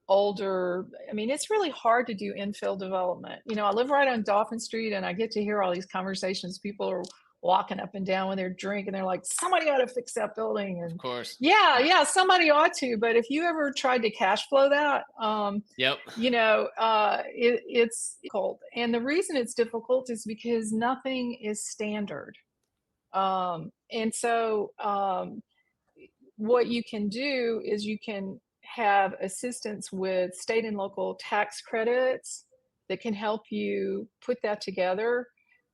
older, I mean, it's really hard to do infill development. You know, I live right on Dolphin Street, and I get to hear all these conversations. People are walking up and down with their drink, and they're like, somebody ought to fix that building. And Of course. yeah, somebody ought to. But if you ever tried to cash flow that, Yep. you know, it's difficult. And the reason it's difficult is because nothing is standard. And so what you can do is you can have assistance with state and local tax credits that can help you put that together.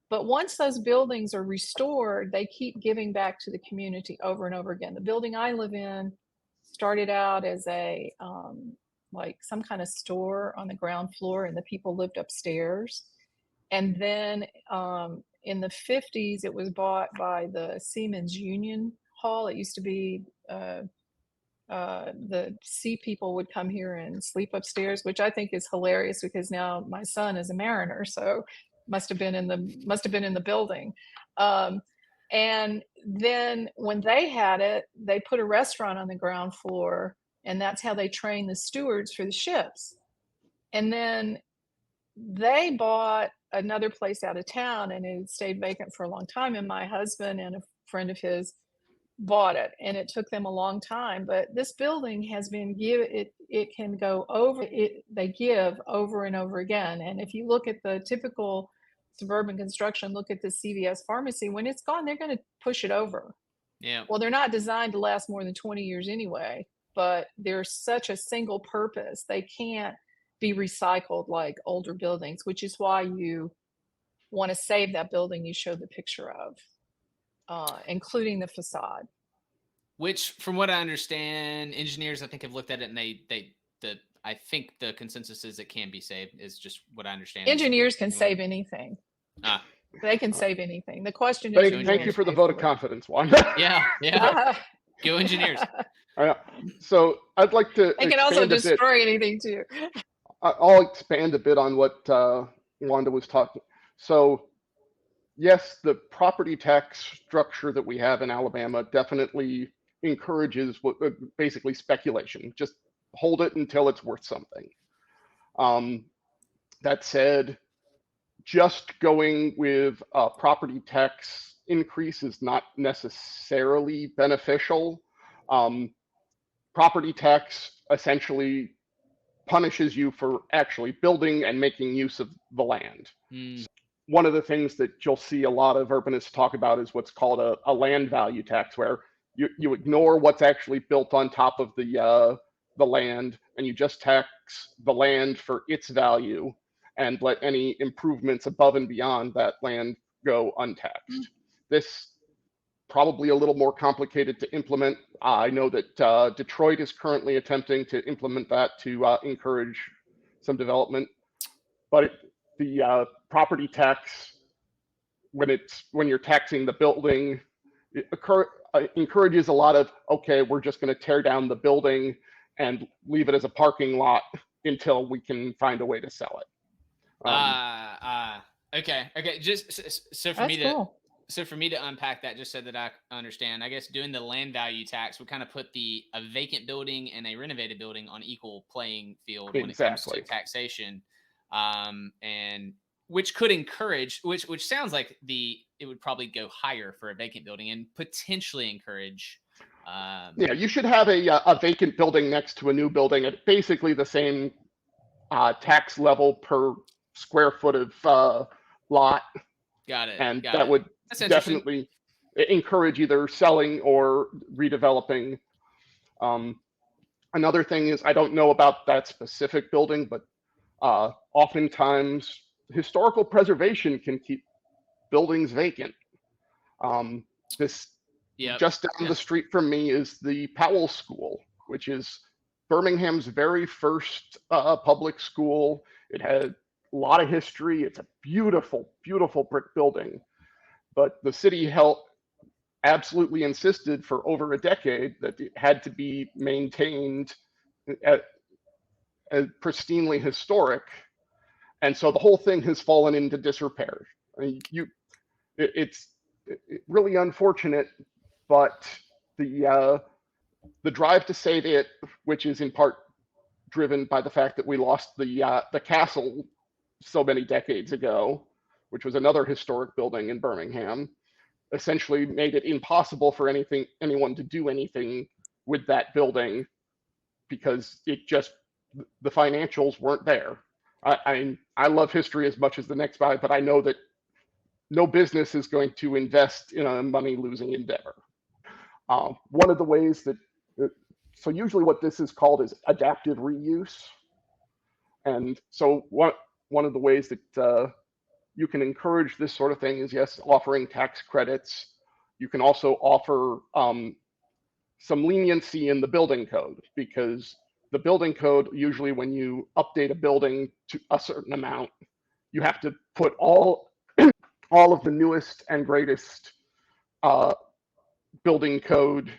But once those buildings are restored, they keep giving back to the community over and over again. The building I live in started out as a like some kind of store on the ground floor, and the people lived upstairs. And then in the 50s, it was bought by the Siemens Union Hall. It used to be the sea people would come here and sleep upstairs, which I think is hilarious because now my son is a mariner, so must have been in the building. And then when they had it, they put a restaurant on the ground floor, and that's how they trained the stewards for the ships. And then they bought another place out of town, and it stayed vacant for a long time. And my husband and a friend of his bought it, and it took them a long time. But this building has been it can go over it. They give over and over again. And if you look at the typical suburban construction, look at the CVS pharmacy, when it's gone, they're going to push it over. Yeah. Well, they're not designed to last more than 20 years anyway, but they're such a single purpose. They can't be recycled like older buildings, which is why you want to save that building you showed the picture of, including the facade. Which, from what I understand, engineers I think have looked at it, and I think the consensus is it can be saved. Is just what I understand. Engineers can save anything. They can save anything. The question is, is, thank you for the vote of confidence, Wanda. Yeah. Go engineers. So I'd like to. They can also destroy anything too. I'll expand a bit on what Wanda was talking. So, yes, the property tax structure that we have in Alabama definitely encourages basically speculation. Just hold it until it's worth something. That said, just going with a property tax increase is not necessarily beneficial. Property tax essentially punishes you for actually building and making use of the land. One of the things that you'll see a lot of urbanists talk about is what's called a land value tax, where you ignore what's actually built on top of the land, and you just tax the land for its value and let any improvements above and beyond that land go untaxed. This probably a little more complicated to implement. I know that Detroit is currently attempting to implement that to encourage some development, but the property tax, when you're taxing the building, it encourages a lot of, okay, we're just going to tear down the building and leave it as a parking lot until we can find a way to sell it. Okay. Just so for That's me to cool. So for me to unpack that, just so that I understand, I guess doing the land value tax would kind of put a vacant building and a renovated building on equal playing field when it comes to taxation, and which could encourage, which sounds like it would probably go higher for a vacant building and potentially encourage. Yeah, you should have a vacant building next to a new building at basically the same tax level per square foot of lot. Got it. And that would definitely encourage either selling or redeveloping. Another thing is, I don't know about that specific building, but oftentimes historical preservation can keep buildings vacant. Just down the street from me is the Powell School, which is Birmingham's very first public school. It had a lot of history. It's a beautiful, beautiful brick building. But the city absolutely insisted for over a decade that it had to be maintained as pristinely historic. And so the whole thing has fallen into disrepair. I mean, really unfortunate, but the drive to save it, which is in part driven by the fact that we lost the castle so many decades ago, which was another historic building in Birmingham, essentially made it impossible for anyone to do anything with that building because the financials weren't there. I love history as much as the next guy, but I know that no business is going to invest in a money losing endeavor. One of the ways that, so usually what this is called is adaptive reuse. And so one of the ways that you can encourage this sort of thing is, yes, offering tax credits. You can also offer some leniency in the building code, because the building code, usually when you update a building to a certain amount, you have to put all of the newest and greatest building code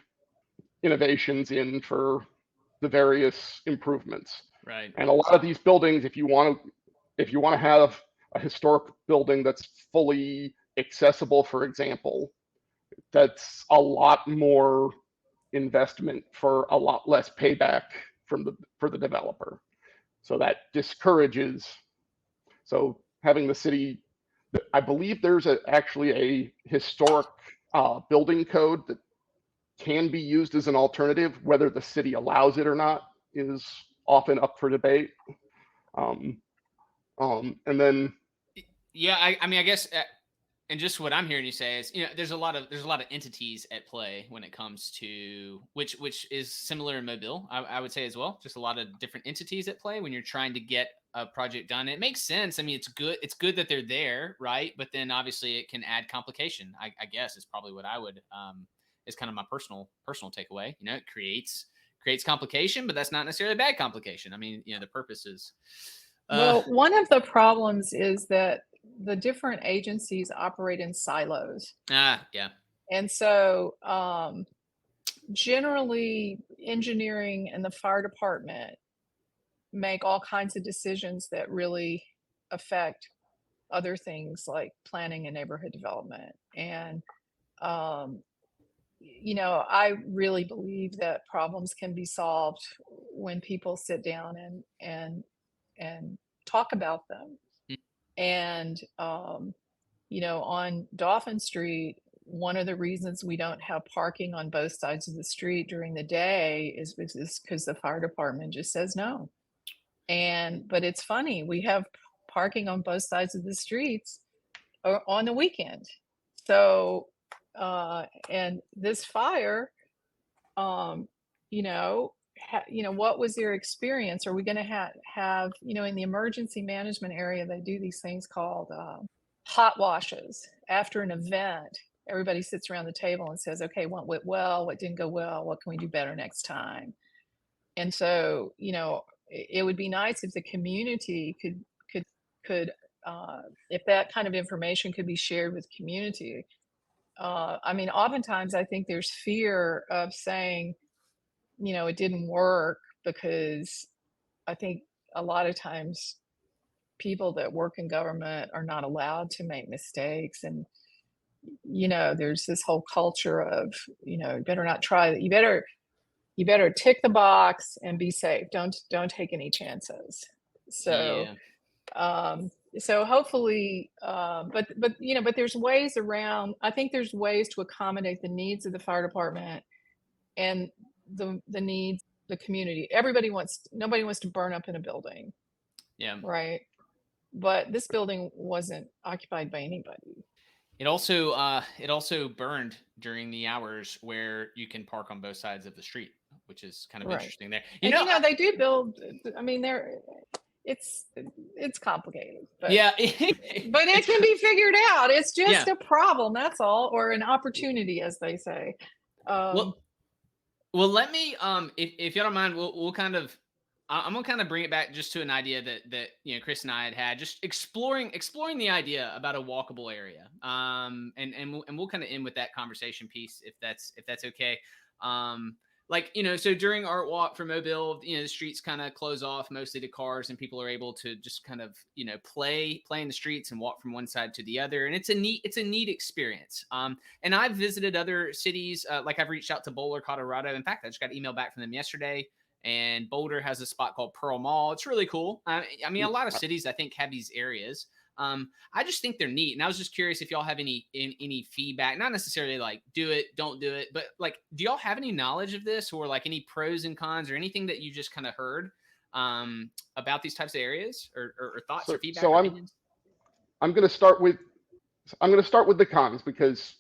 innovations in for the various improvements. Right. And a lot of these buildings, if you want to have a historic building that's fully accessible, for example, that's a lot more investment for a lot less payback for the developer. So that discourages. So having the city, I believe there's actually a historic building code that can be used as an alternative. Whether the city allows it or not is often up for debate. And then, yeah, I mean, I guess, and just what I'm hearing you say is, there's a lot of entities at play when it comes to which is similar in Mobile, I would say as well. Just a lot of different entities at play when you're trying to get a project done. It makes sense. I mean, it's good that they're there, right? But then obviously it can add complication. I guess is probably what I would is kind of my personal takeaway. It creates complication, but that's not necessarily bad complication. I mean, the purpose is. Well, one of the problems is that the different agencies operate in silos. Yeah. And so generally engineering and the fire department make all kinds of decisions that really affect other things like planning and neighborhood development. And I really believe that problems can be solved when people sit down and talk about them. And on Dauphin Street, one of the reasons we don't have parking on both sides of the street during the day is because the fire department just says no. But it's funny, we have parking on both sides of the streets on the weekend. So and this fire, what was their experience? Are we going to have in the emergency management area, they do these things called hot washes after an event. Everybody sits around the table and says, okay, what went well, what didn't go well, what can we do better next time? And so it would be nice if the community could if that kind of information could be shared with community. I mean, oftentimes I think there's fear of saying, it didn't work, because I think a lot of times people that work in government are not allowed to make mistakes. And, there's this whole culture of, you better not try that. You better tick the box and be safe. Don't take any chances. So, so hopefully, but there's ways around. I think there's ways to accommodate the needs of the fire department and the needs of the community. Nobody wants to burn up in a building. Yeah. Right. But this building wasn't occupied by anybody. It also burned during the hours where you can park on both sides of the street, which is kind of interesting there. They do build. I mean, it's complicated, but yeah, but it can be figured out. It's just a problem, that's all, or an opportunity, as they say. Well, let me if you don't mind, we'll kind of. I'm gonna kind of bring it back just to an idea that Chris and I had just exploring the idea about a walkable area. And we'll kind of end with that conversation piece if that's okay. like, so during Art Walk for Mobile, the streets kind of close off mostly to cars, and people are able to just kind of, play in the streets and walk from one side to the other. And it's a neat experience. And I've visited other cities, like I've reached out to Boulder, Colorado. In fact, I just got an email back from them yesterday. And Boulder has a spot called Pearl Mall. It's really cool. I mean, a lot of cities, I think, have these areas. I just think they're neat. And I was just curious if y'all have any feedback, not necessarily like do it, don't do it, but like, do y'all have any knowledge of this, or like any pros and cons, or anything that you just kind of heard about these types of areas, or thoughts or feedback? So I'm going to start with the cons, because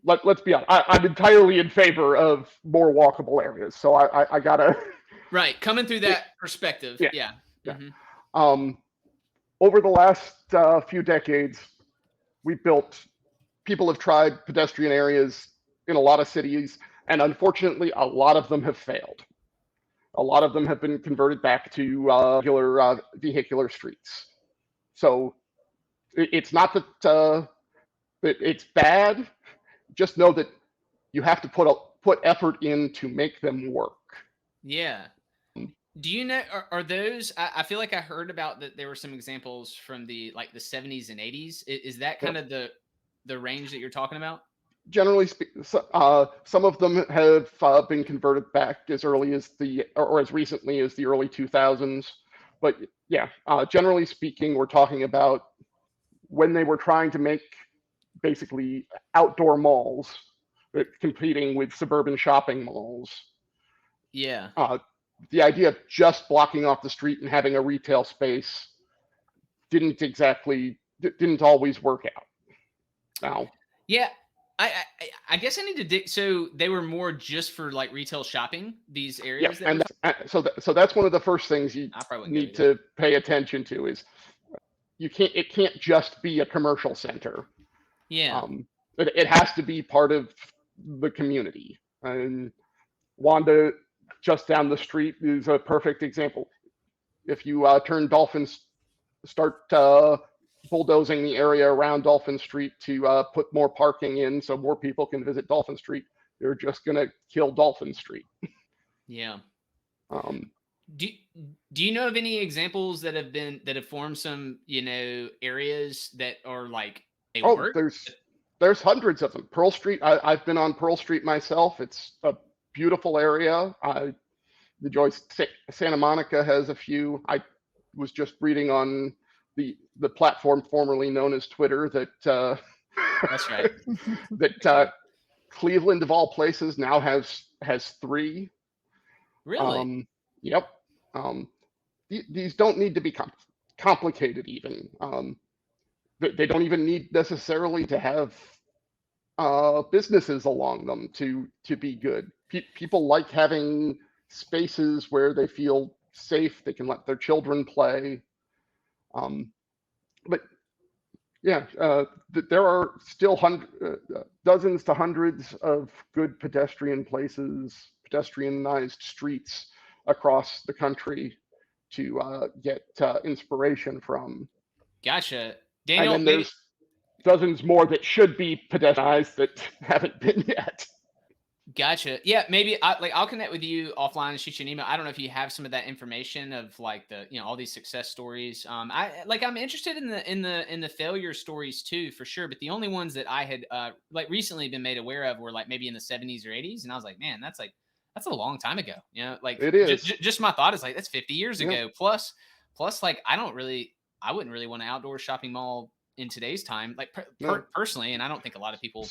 let's be honest, I'm entirely in favor of more walkable areas. So I gotta right, coming through that perspective. Yeah. Over the last few decades, people have tried pedestrian areas in a lot of cities, and unfortunately, a lot of them have failed. A lot of them have been converted back to regular vehicular streets. So it's not that it's bad. Just know that you have to put effort in to make them work. Yeah. Do you know, are those, I feel like I heard about that there were some examples from the 70s and 80s. Is that kind of the range that you're talking about? Generally speaking, some of them have been converted back as early as or as recently as the early 2000s. But yeah, generally speaking, we're talking about when they were trying to make basically outdoor malls competing with suburban shopping malls. Yeah. The idea of just blocking off the street and having a retail space didn't always work out. Now, yeah, I guess I need to dig. So they were more just for like retail shopping, these areas. Yeah, so that's one of the first things you need to pay attention to is it can't just be a commercial center. Yeah. It has to be part of the community. And Wanda, just down the street, is a perfect example. If you start bulldozing the area around Dolphin Street to put more parking in so more people can visit Dolphin Street, they're just going to kill Dolphin Street. Yeah. Do you know of any examples that have formed some, areas that are like they work? There's hundreds of them. Pearl Street, I've been on Pearl Street myself. It's a beautiful area. The Joyce Santa Monica has a few. I was just reading on the platform formerly known as Twitter that that's right. that Cleveland of all places now has 3. Really? Yep. These don't need to be complicated even. They don't even need necessarily to have businesses along them to be good. People like having spaces where they feel safe, they can let their children play. But yeah, there are still dozens to hundreds of good pedestrianized streets across the country to get inspiration from. Gotcha. Daniel, and then there's dozens more that should be pedestrianized that haven't been yet. Gotcha. Yeah, maybe I'll connect with you offline and shoot you an email. I don't know if you have some of that information of like all these success stories. I'm interested in the failure stories too, for sure. But the only ones that I had recently been made aware of were like maybe in the 70s or 80s, and I was like, man, that's a long time ago. It is. Just my thought is like that's 50 years ago. Plus like I wouldn't really want an outdoor shopping mall in today's time, personally, and I don't think a lot of people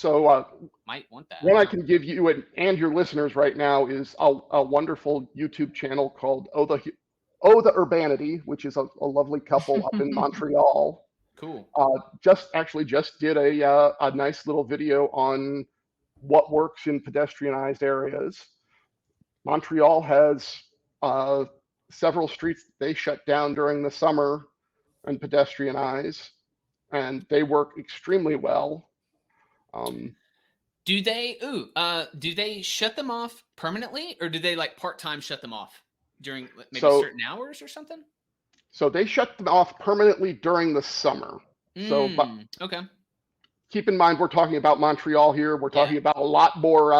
might want that. What I can give you and your listeners right now is a wonderful YouTube channel called the Urbanity, which is a lovely couple up in Montreal. Cool. Just did a nice little video on what works in pedestrianized areas. Montreal has several streets they shut down during the summer and pedestrianize, and they work extremely well. Do they shut them off permanently, or do they like part-time shut them off during maybe certain hours or something? So they shut them off permanently during the summer. Okay. Keep in mind, we're talking about Montreal here. We're talking about a lot more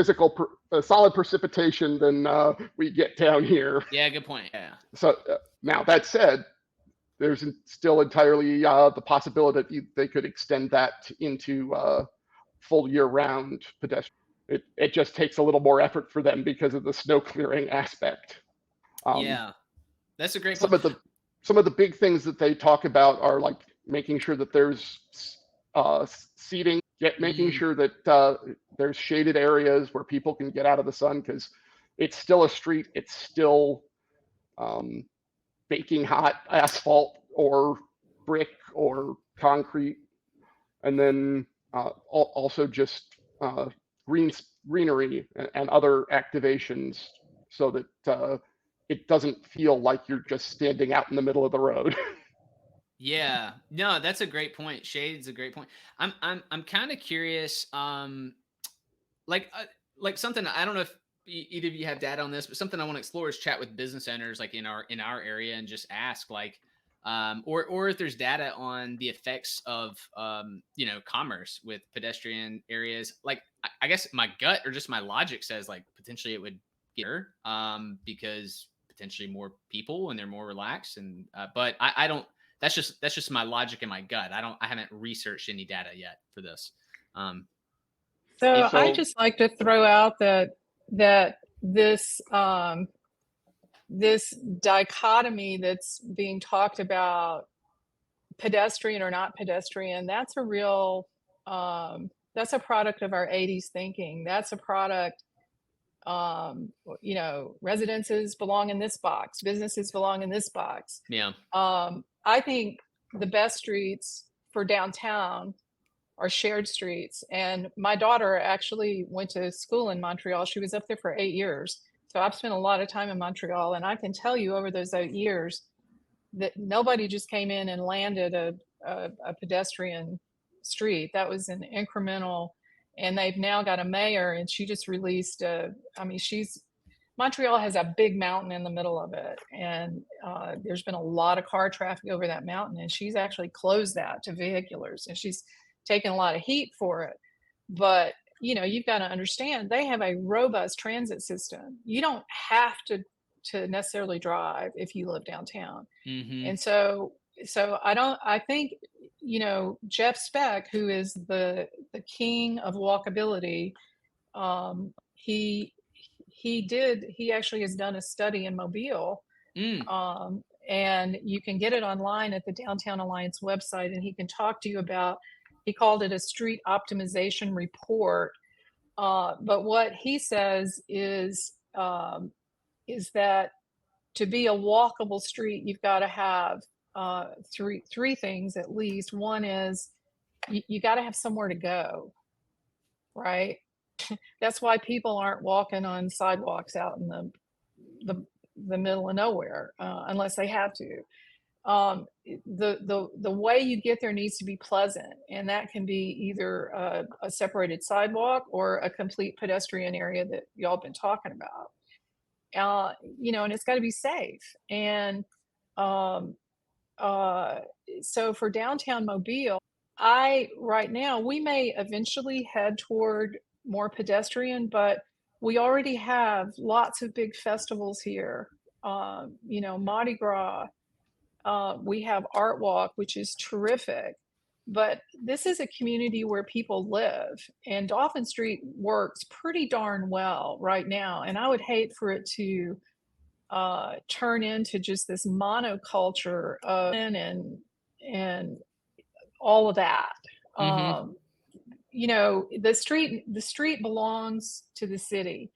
solid precipitation than we get down here. Yeah, good point. Yeah. So now that said, there's still entirely the possibility that they could extend that into full year-round pedestrian. It just takes a little more effort for them because of the snow clearing aspect. Yeah, that's a great Some point. of the big things that they talk about are like making sure that there's seating, making sure that there's shaded areas where people can get out of the sun, because it's still a street. It's still baking hot asphalt or brick or concrete. And then also just greenery and other activations, so that it doesn't feel like you're just standing out in the middle of the road. Yeah, no, that's a great point. Shade's a great point. I'm kind of curious. Like something, I don't know if either of you have data on this, but something I want to explore is chat with business owners like in our area and just ask like, or if there's data on the effects of commerce with pedestrian areas. Like I guess my gut or just my logic says like potentially it would get better, because potentially more people and they're more relaxed, and but I don't. That's just my logic and my gut. I haven't researched any data yet for this. So So- I just like to throw out that this this dichotomy that's being talked about, pedestrian or not pedestrian, that's a real that's a product of our 80s thinking. That's a product, residences belong in this box, businesses belong in this box. Yeah. I think the best streets for downtown are shared streets. And my daughter actually went to school in Montreal. She was up there for 8 years. So I've spent a lot of time in Montreal. And I can tell you over those 8 years that nobody just came in and landed a pedestrian street. That was an incremental, and they've now got a mayor, and she just released Montreal has a big mountain in the middle of it, and there's been a lot of car traffic over that mountain, and she's actually closed that to vehiculars, and she's taken a lot of heat for it. But you've got to understand, they have a robust transit system. You don't have to necessarily drive if you live downtown. Mm-hmm. And so I think Jeff Speck, who is the king of walkability, he actually has done a study in Mobile, and you can get it online at the Downtown Alliance website, and he can talk to you about, he called it a street optimization report. But what he says is that to be a walkable street, you've got to have three things at least. One is you got to have somewhere to go, right? That's why people aren't walking on sidewalks out in the middle of nowhere unless they have to. The way you get there needs to be pleasant, and that can be either a separated sidewalk or a complete pedestrian area that y'all been talking about. And it's got to be safe. And so for downtown Mobile, right now, we may eventually head toward more pedestrian, but we already have lots of big festivals here. Mardi Gras. We have Art Walk, which is terrific. But this is a community where people live, and Dolphin Street works pretty darn well right now. And I would hate for it to turn into just this monoculture of and all of that. Mm-hmm. The street belongs to the city.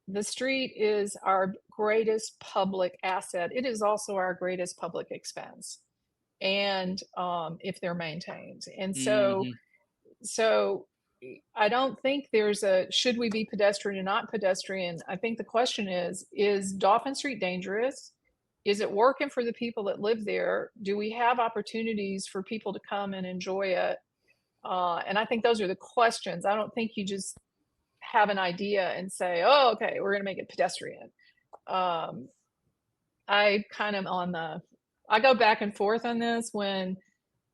The street is our greatest public asset. It is also our greatest public expense, and if they're maintained. And so I don't think there's should we be pedestrian or not pedestrian? I think the question is Dolphin Street dangerous? Is it working for the people that live there? Do we have opportunities for people to come and enjoy it? And I think those are the questions. I don't think you just have an idea and say, oh, okay, we're going to make it pedestrian. I kind of I go back and forth on this when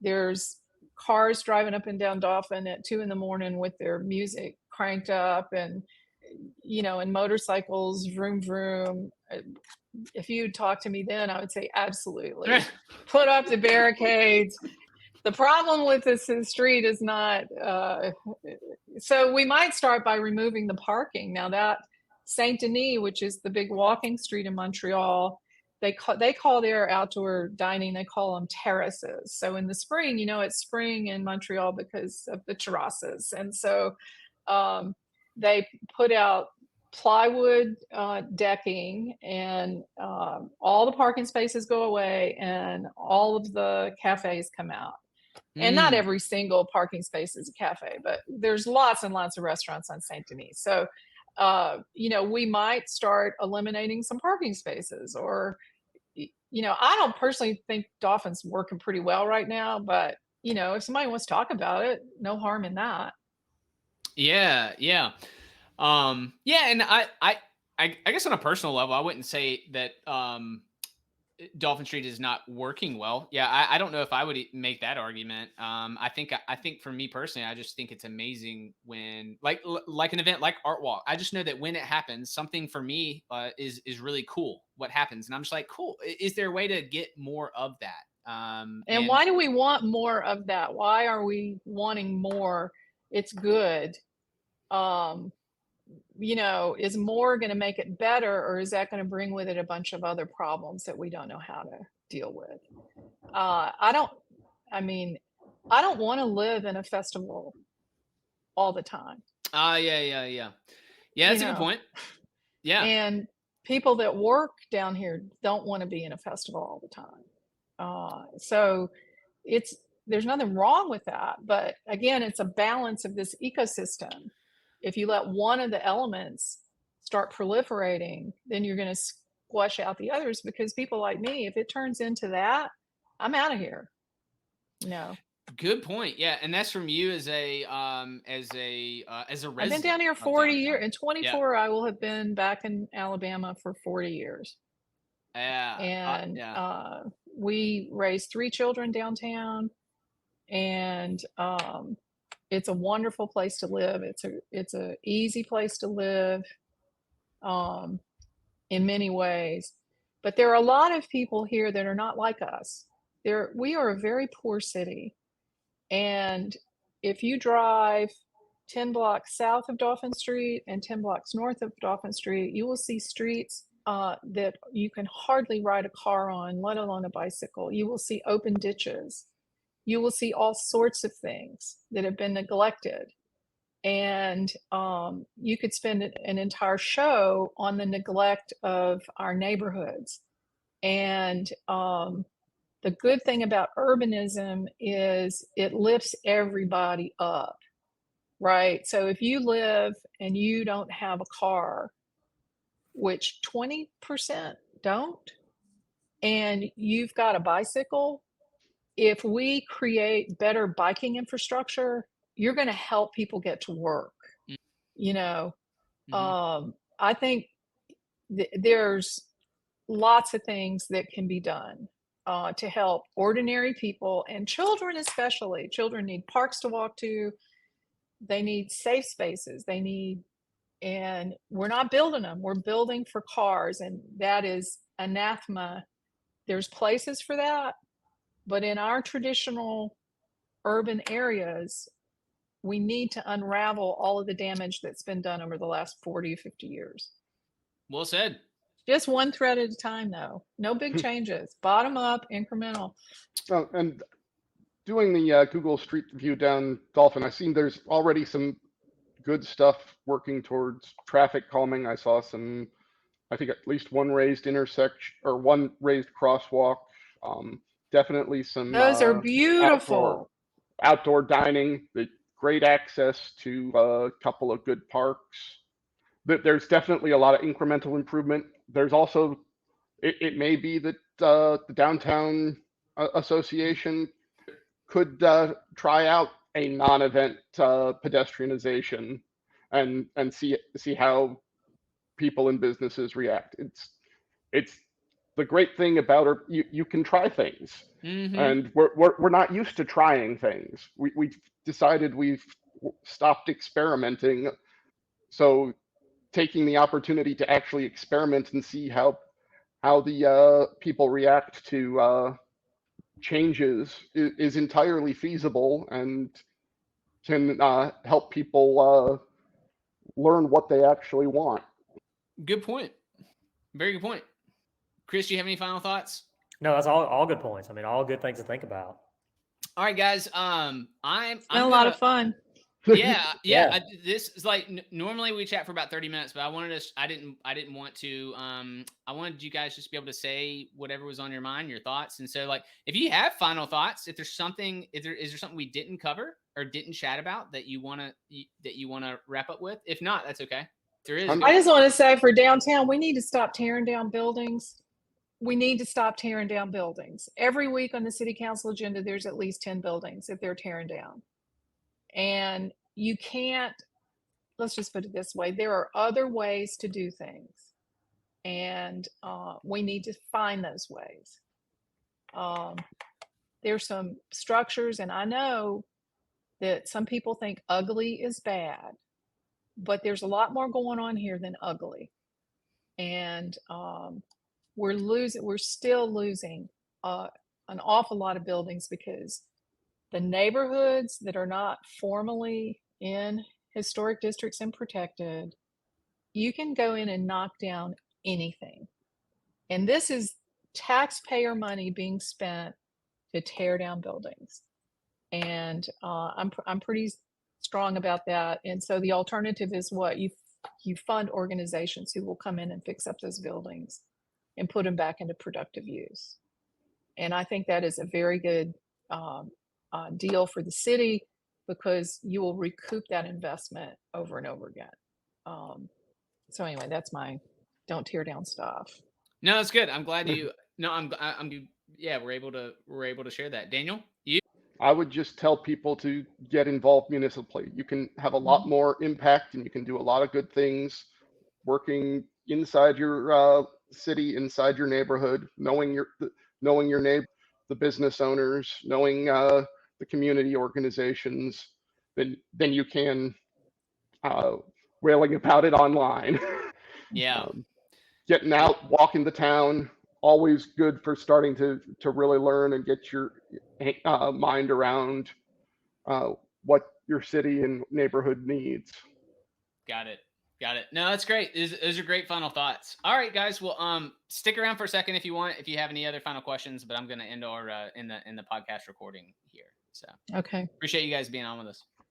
there's cars driving up and down Dolphin at 2 a.m. with their music cranked up, and and motorcycles, vroom vroom. If you talked to me then, I would say absolutely. Put up the barricades. The problem with this street is not, so we might start by removing the parking. Now that Saint Denis, which is the big walking street in Montreal, they call their outdoor dining, they call them terraces. So in the spring, it's spring in Montreal because of the terraces. And so they put out plywood decking, and all the parking spaces go away, and all of the cafes come out. And not every single parking space is a cafe, but there's lots and lots of restaurants on Saint Denis. So, we might start eliminating some parking spaces, or, I don't personally think Dolphin's working pretty well right now, but, if somebody wants to talk about it, no harm in that. Yeah. Yeah. And I guess on a personal level, I wouldn't say that, Dolphin Street is not working well. Yeah, I don't know if I would make that argument. I think for me personally, I just think it's amazing when like an event like Art Walk. I just know that when it happens, something for me is really cool. What happens, and I'm just like, cool. Is there a way to get more of that? And why do we want more of that? Why are we wanting more? It's good. Is more going to make it better, or is that going to bring with it a bunch of other problems that we don't know how to deal with? I don't want to live in a festival all the time. Yeah. That's a good point. Yeah. And people that work down here don't want to be in a festival all the time. So there's nothing wrong with that. But again, it's a balance of this ecosystem. If you let one of the elements start proliferating, then you're going to squash out the others, because people like me, if it turns into that, I'm out of here. Good point. Yeah, and that's from you as a resident. I've been down here 40 years. In 24, yeah. I will have been back in Alabama for 40 years. Yeah. And we raised 3 children downtown, and it's a wonderful place to live. It's a easy place to live in many ways. But there are a lot of people here that are not like us. We are a very poor city. And if you drive 10 blocks south of Dolphin Street and 10 blocks north of Dolphin Street, you will see streets that you can hardly ride a car on, let alone a bicycle. You will see open ditches. You will see all sorts of things that have been neglected. And you could spend an entire show on the neglect of our neighborhoods. And the good thing about urbanism is it lifts everybody up, right? So if you live and you don't have a car, which 20% don't, and you've got a bicycle, if we create better biking infrastructure, you're going to help people get to work. I think there's lots of things that can be done to help ordinary people, and children especially. Children need parks to walk to. They need safe spaces. And we're not building them. We're building for cars, and that is anathema. There's places for that. But in our traditional urban areas, we need to unravel all of the damage that's been done over the last 40 or 50 years. Well said. Just one thread at a time, though. No big changes. Bottom up, incremental. Oh, and doing the Google Street View down Dolphin, I've seen there's already some good stuff working towards traffic calming. I saw I think at least one raised intersection or one raised crosswalk. Definitely some. Those are beautiful. Outdoor dining, great access to a couple of good parks. There's definitely a lot of incremental improvement. There's also, it may be that the downtown association could try out a non-event pedestrianization and see how people and businesses react. It's the great thing about you can try things, and we're not used to trying things. We've decided we've stopped experimenting So taking the opportunity to actually experiment and see how the people react to changes is entirely feasible and can help people learn what they actually want. Good point. Very good point. Chris, do you have any final thoughts? No, that's all good points. I mean, all good things to think about. All right, guys. It's been a lot of fun. Yeah. Yeah. This is like normally we chat for about 30 minutes, but I wanted to. I didn't want to. I wanted you guys just be able to say whatever was on your mind, your thoughts, and so like if you have final thoughts, if there's something, is there something we didn't cover or didn't chat about that you wanna wrap up with? If not, that's okay. If there is, I just want to say for downtown, we need to stop tearing down buildings. We need to stop tearing down buildings. Every week on the city council agenda, there's at least 10 buildings that they're tearing down. And you can't, let's just put it this way, there are other ways to do things. And we need to find those ways. There's some structures, and I know that some people think ugly is bad, but there's a lot more going on here than ugly. And we're still losing an awful lot of buildings because the neighborhoods that are not formally in historic districts and protected, you can go in and knock down anything. And this is taxpayer money being spent to tear down buildings. And I'm pretty strong about that. And so the alternative is what? You fund organizations who will come in and fix up those buildings and put them back into productive use. And I think that is a very good deal for the city because you will recoup that investment over and over again. So anyway, that's my don't tear down stuff. No, that's good. I'm glad you. No, I'm. Yeah, we're able to share that. Daniel, you. I would just tell people to get involved municipally. You can have a lot more impact and you can do a lot of good things working inside your city, inside your neighborhood, knowing your neighbor, the business owners, knowing the community organizations, than you can railing about it online. Yeah. Getting out, walking the town, always good for starting to really learn and get your mind around what your city and neighborhood needs. Got it. No, that's great. Those are great final thoughts. All right, guys. Well, stick around for a second if you want. If you have any other final questions, but I'm going to end our in the podcast recording here. So okay. Appreciate you guys being on with us.